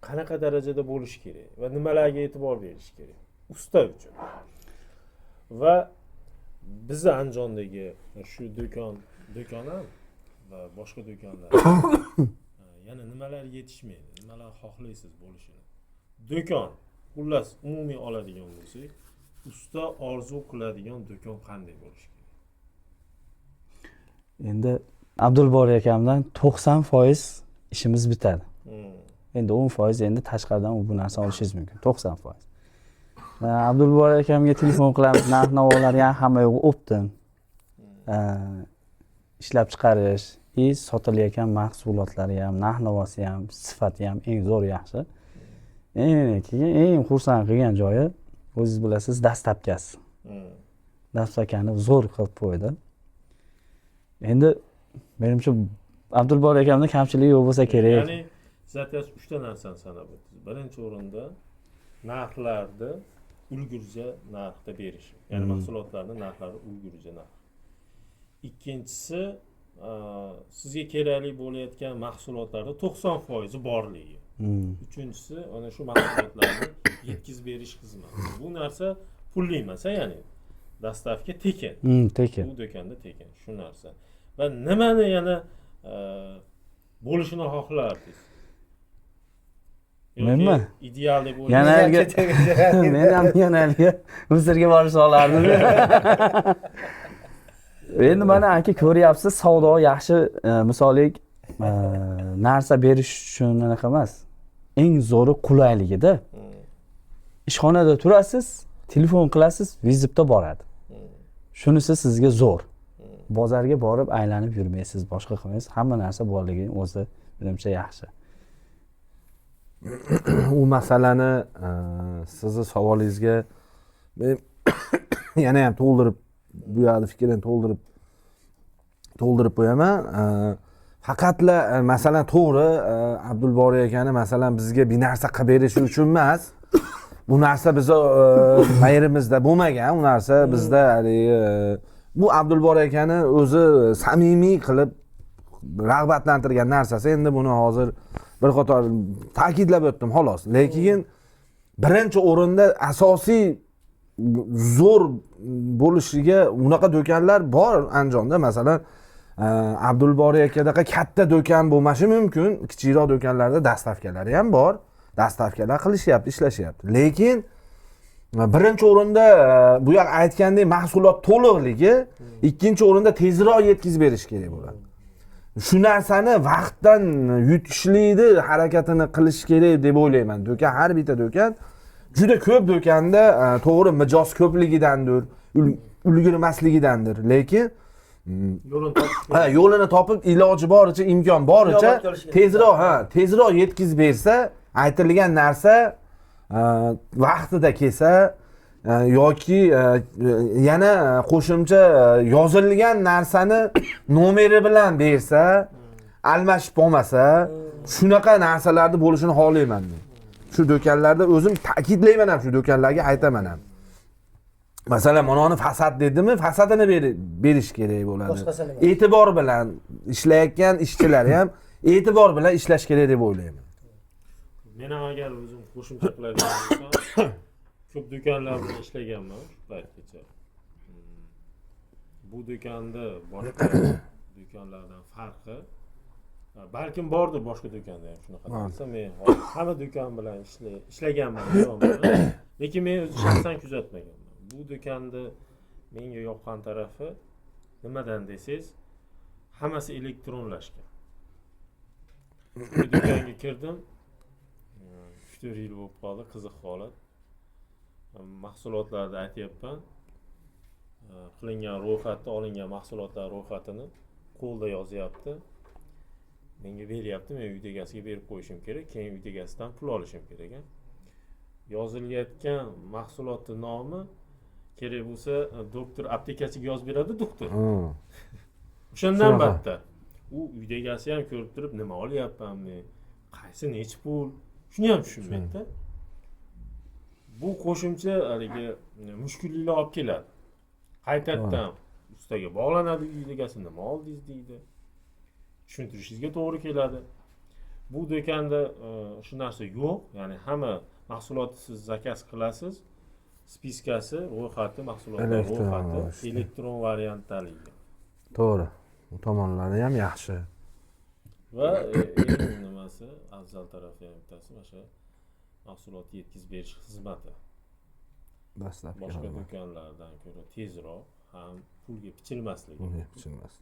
qanaqa darajada bo'lishi kerak va nimalarga e'tibor berish kerak usta uchun? Va biz Andijondagi shu do'kon ham va boshqa do'konlar yana nimalar yetishmaydi, nimalar xohlaysiz bo'lishini. Do'kon, xullas umumiy oladigan bo'lsak, usta orzu qiladigan do'kon qanday bo'lishi kerak? Endi Abdulboriy akamdan 90% ishimiz bitadi. Endi 10% endi tashqaridan bu narsa olishingiz mumkin. 90%. Abdulboriy akamga telefon qilamiz, narx-navolar hamma yo'g'i optim. Ishlab chiqarish, sotilayotgan mahsulotlari ham, narx-navosi ham, sifati ham eng zo'r yaxshi. Keyin eng xursand qilgan joyi, o'zingiz bilasiz, dastlabkasi. Dastlabkani zo'r qilib qo'ydi. Endi menimcha Abdulboriy akamda kamchiligi yo'q bo'lsa kerak. Ya'ni siz aytyapsiz 3 ta narsani sanab o'tdingiz. Birinchi o'rinda narxlarni ulgurji narxda berish. Ya'ni mahsulotlarning narxlari ulgurji narx. Ikkinchisi sizga kerakli bo'layotgan mahsulotlarda 90% borligi. Uchinchisi ana shu mahsulotlarni yetkazib berish xizmati. Bu narsa pulli emas, ya'ni dastavka tekin. Tekin. Bu do'konda tekin, shu narsa. Va nimani yana bo'lishini xohlardingiz? Menmi? Ideal deb Yana men ham yana Misrga borishni olardim. Endi mana aka ko'ryapsiz, savdo yaxshi, misoliy narsa berish uchun anaqa emas. Eng zo'ri qulayligida. Ishxonada turasiz, telefon qilasiz, vizitda boradi. Shunisi sizga zo'r. Bozorga borib aylanib yurmaysiz, boshqa qilmaysiz. Hamma narsa borligi o'zi menimcha yaxshi. U masalani sizni savolingizga men yana ham to'ldirib bu yerda fikrini to'ldirib qo'yaman. Faqatla masalan to'g'ri Abdulboriy akani masalan bizga bir narsa qilib berishi uchun emas. Bu narsa bizni mayrimizda bo'lmagan, u narsa bizda bu Abdulboriy akani o'zi samimiy qilib rag'batlantirgan narsasi. Endi buni hozir bir qator ta'kidlab o'tdim xolos. Lekin birinchi o'rinda asosiy zo'r bo'lishiga unaqa do'konlar bor Andijonda. Masalan, Abdulboriy akadaqa katta do'kon bo'lmashi mumkin, kichikroq do'konlarda dastavkalari ham bor. Dastavkalar qilishyapti, ishlashyapti. Lekin birinchi o'rinda bu yer aytgandek mahsulot to'liqligi, ikkinchi o'rinda tezroq yetkazib berish kerak bo'ladi. Shu narsani vaqtdan yutishlikni harakatini qilish kerak deb o'ylayman. Do'kon, har bitta do'kon juda ko'p do'konda to'g'ri mijoz ko'pligidandir, ulgurmasligidandir, lekin yo'lini topib iloji boricha, imkon boricha tezroq yetkazib bersa, aytilgan narsa vaqtida kelsa yoki yana qo'shimcha yozilgan narsani nomeri bilan bersa, almashib olmasa, shunaqa narsalarni bo'lishini xohlayman men. Shu do'konlarda o'zim ta'kidlayman ham, shu do'konlarga aytaman ham. Masalan, mononi fasad dedimi, fasadini berish kerak bo'ladi. E'tibor bilan ishlayotgan ishchilar ham e'tibor bilan ishlash kerak deb o'ylayman. Men ham agar o'zim qo'shimcha qiladigan bo'lsam, ko'p do'konlar bilan ishlaganman shu paytgacha. Bu do'konda boshqa do'konlardan farqi balkim bordir boshqa do'konda ham shunaqa desa, men hamma do'kon bilan ishlaganman, lekin men o'zim shaxsan kuzatmaganman. Bu do'konni menga yoqqan tarafi nimadan desangiz, hammasi elektronlashgan. Bu do'konga kirdim, 3-4 yil bo'lib qoldi, qiziq holat. Mahsulotlarni aytyapman, qilingan ro'yxatda olingan mahsulotlar ro'yxatini qo'lda yozyapti, menga beryapti, men uy egasiga berib qo'yishim kerak, keyin uy egasidan pul olishim kerak. Yozilayotgan mahsulotning nomi kerak bo'lsa doktor aptekachiga yozib beradi, doktor. O'shandan battar. U uy egasi ham ko'rib turib, nima olyapman men, qaysi necha pul, shuni ham tushunmaydi. Bu qo'shimcha haligi mushkulliklar olib keladi. Qaytadan ustaga bog'lanadi, uy egasi nima oldingiz deydi. Tushuntirishingizga to'g'ri keladi. Bu do'konda shu narsa yo'q, ya'ni hamma mahsulotni siz zakaz qilasiz, spiskasi, ro'yxati, mahsulotlar ro'yxati elektron variantdaligi. To'g'ri. U tomonlari ham yaxshi. Va eng nimasi afzal tarafi ham bittasi o'sha mahsulotni yetkazib berish xizmati. Dastlabki Boshqa xizmat. do'konlardan ko'ra tezroq ham pulga bichilmasligi. Bunga bichilmas.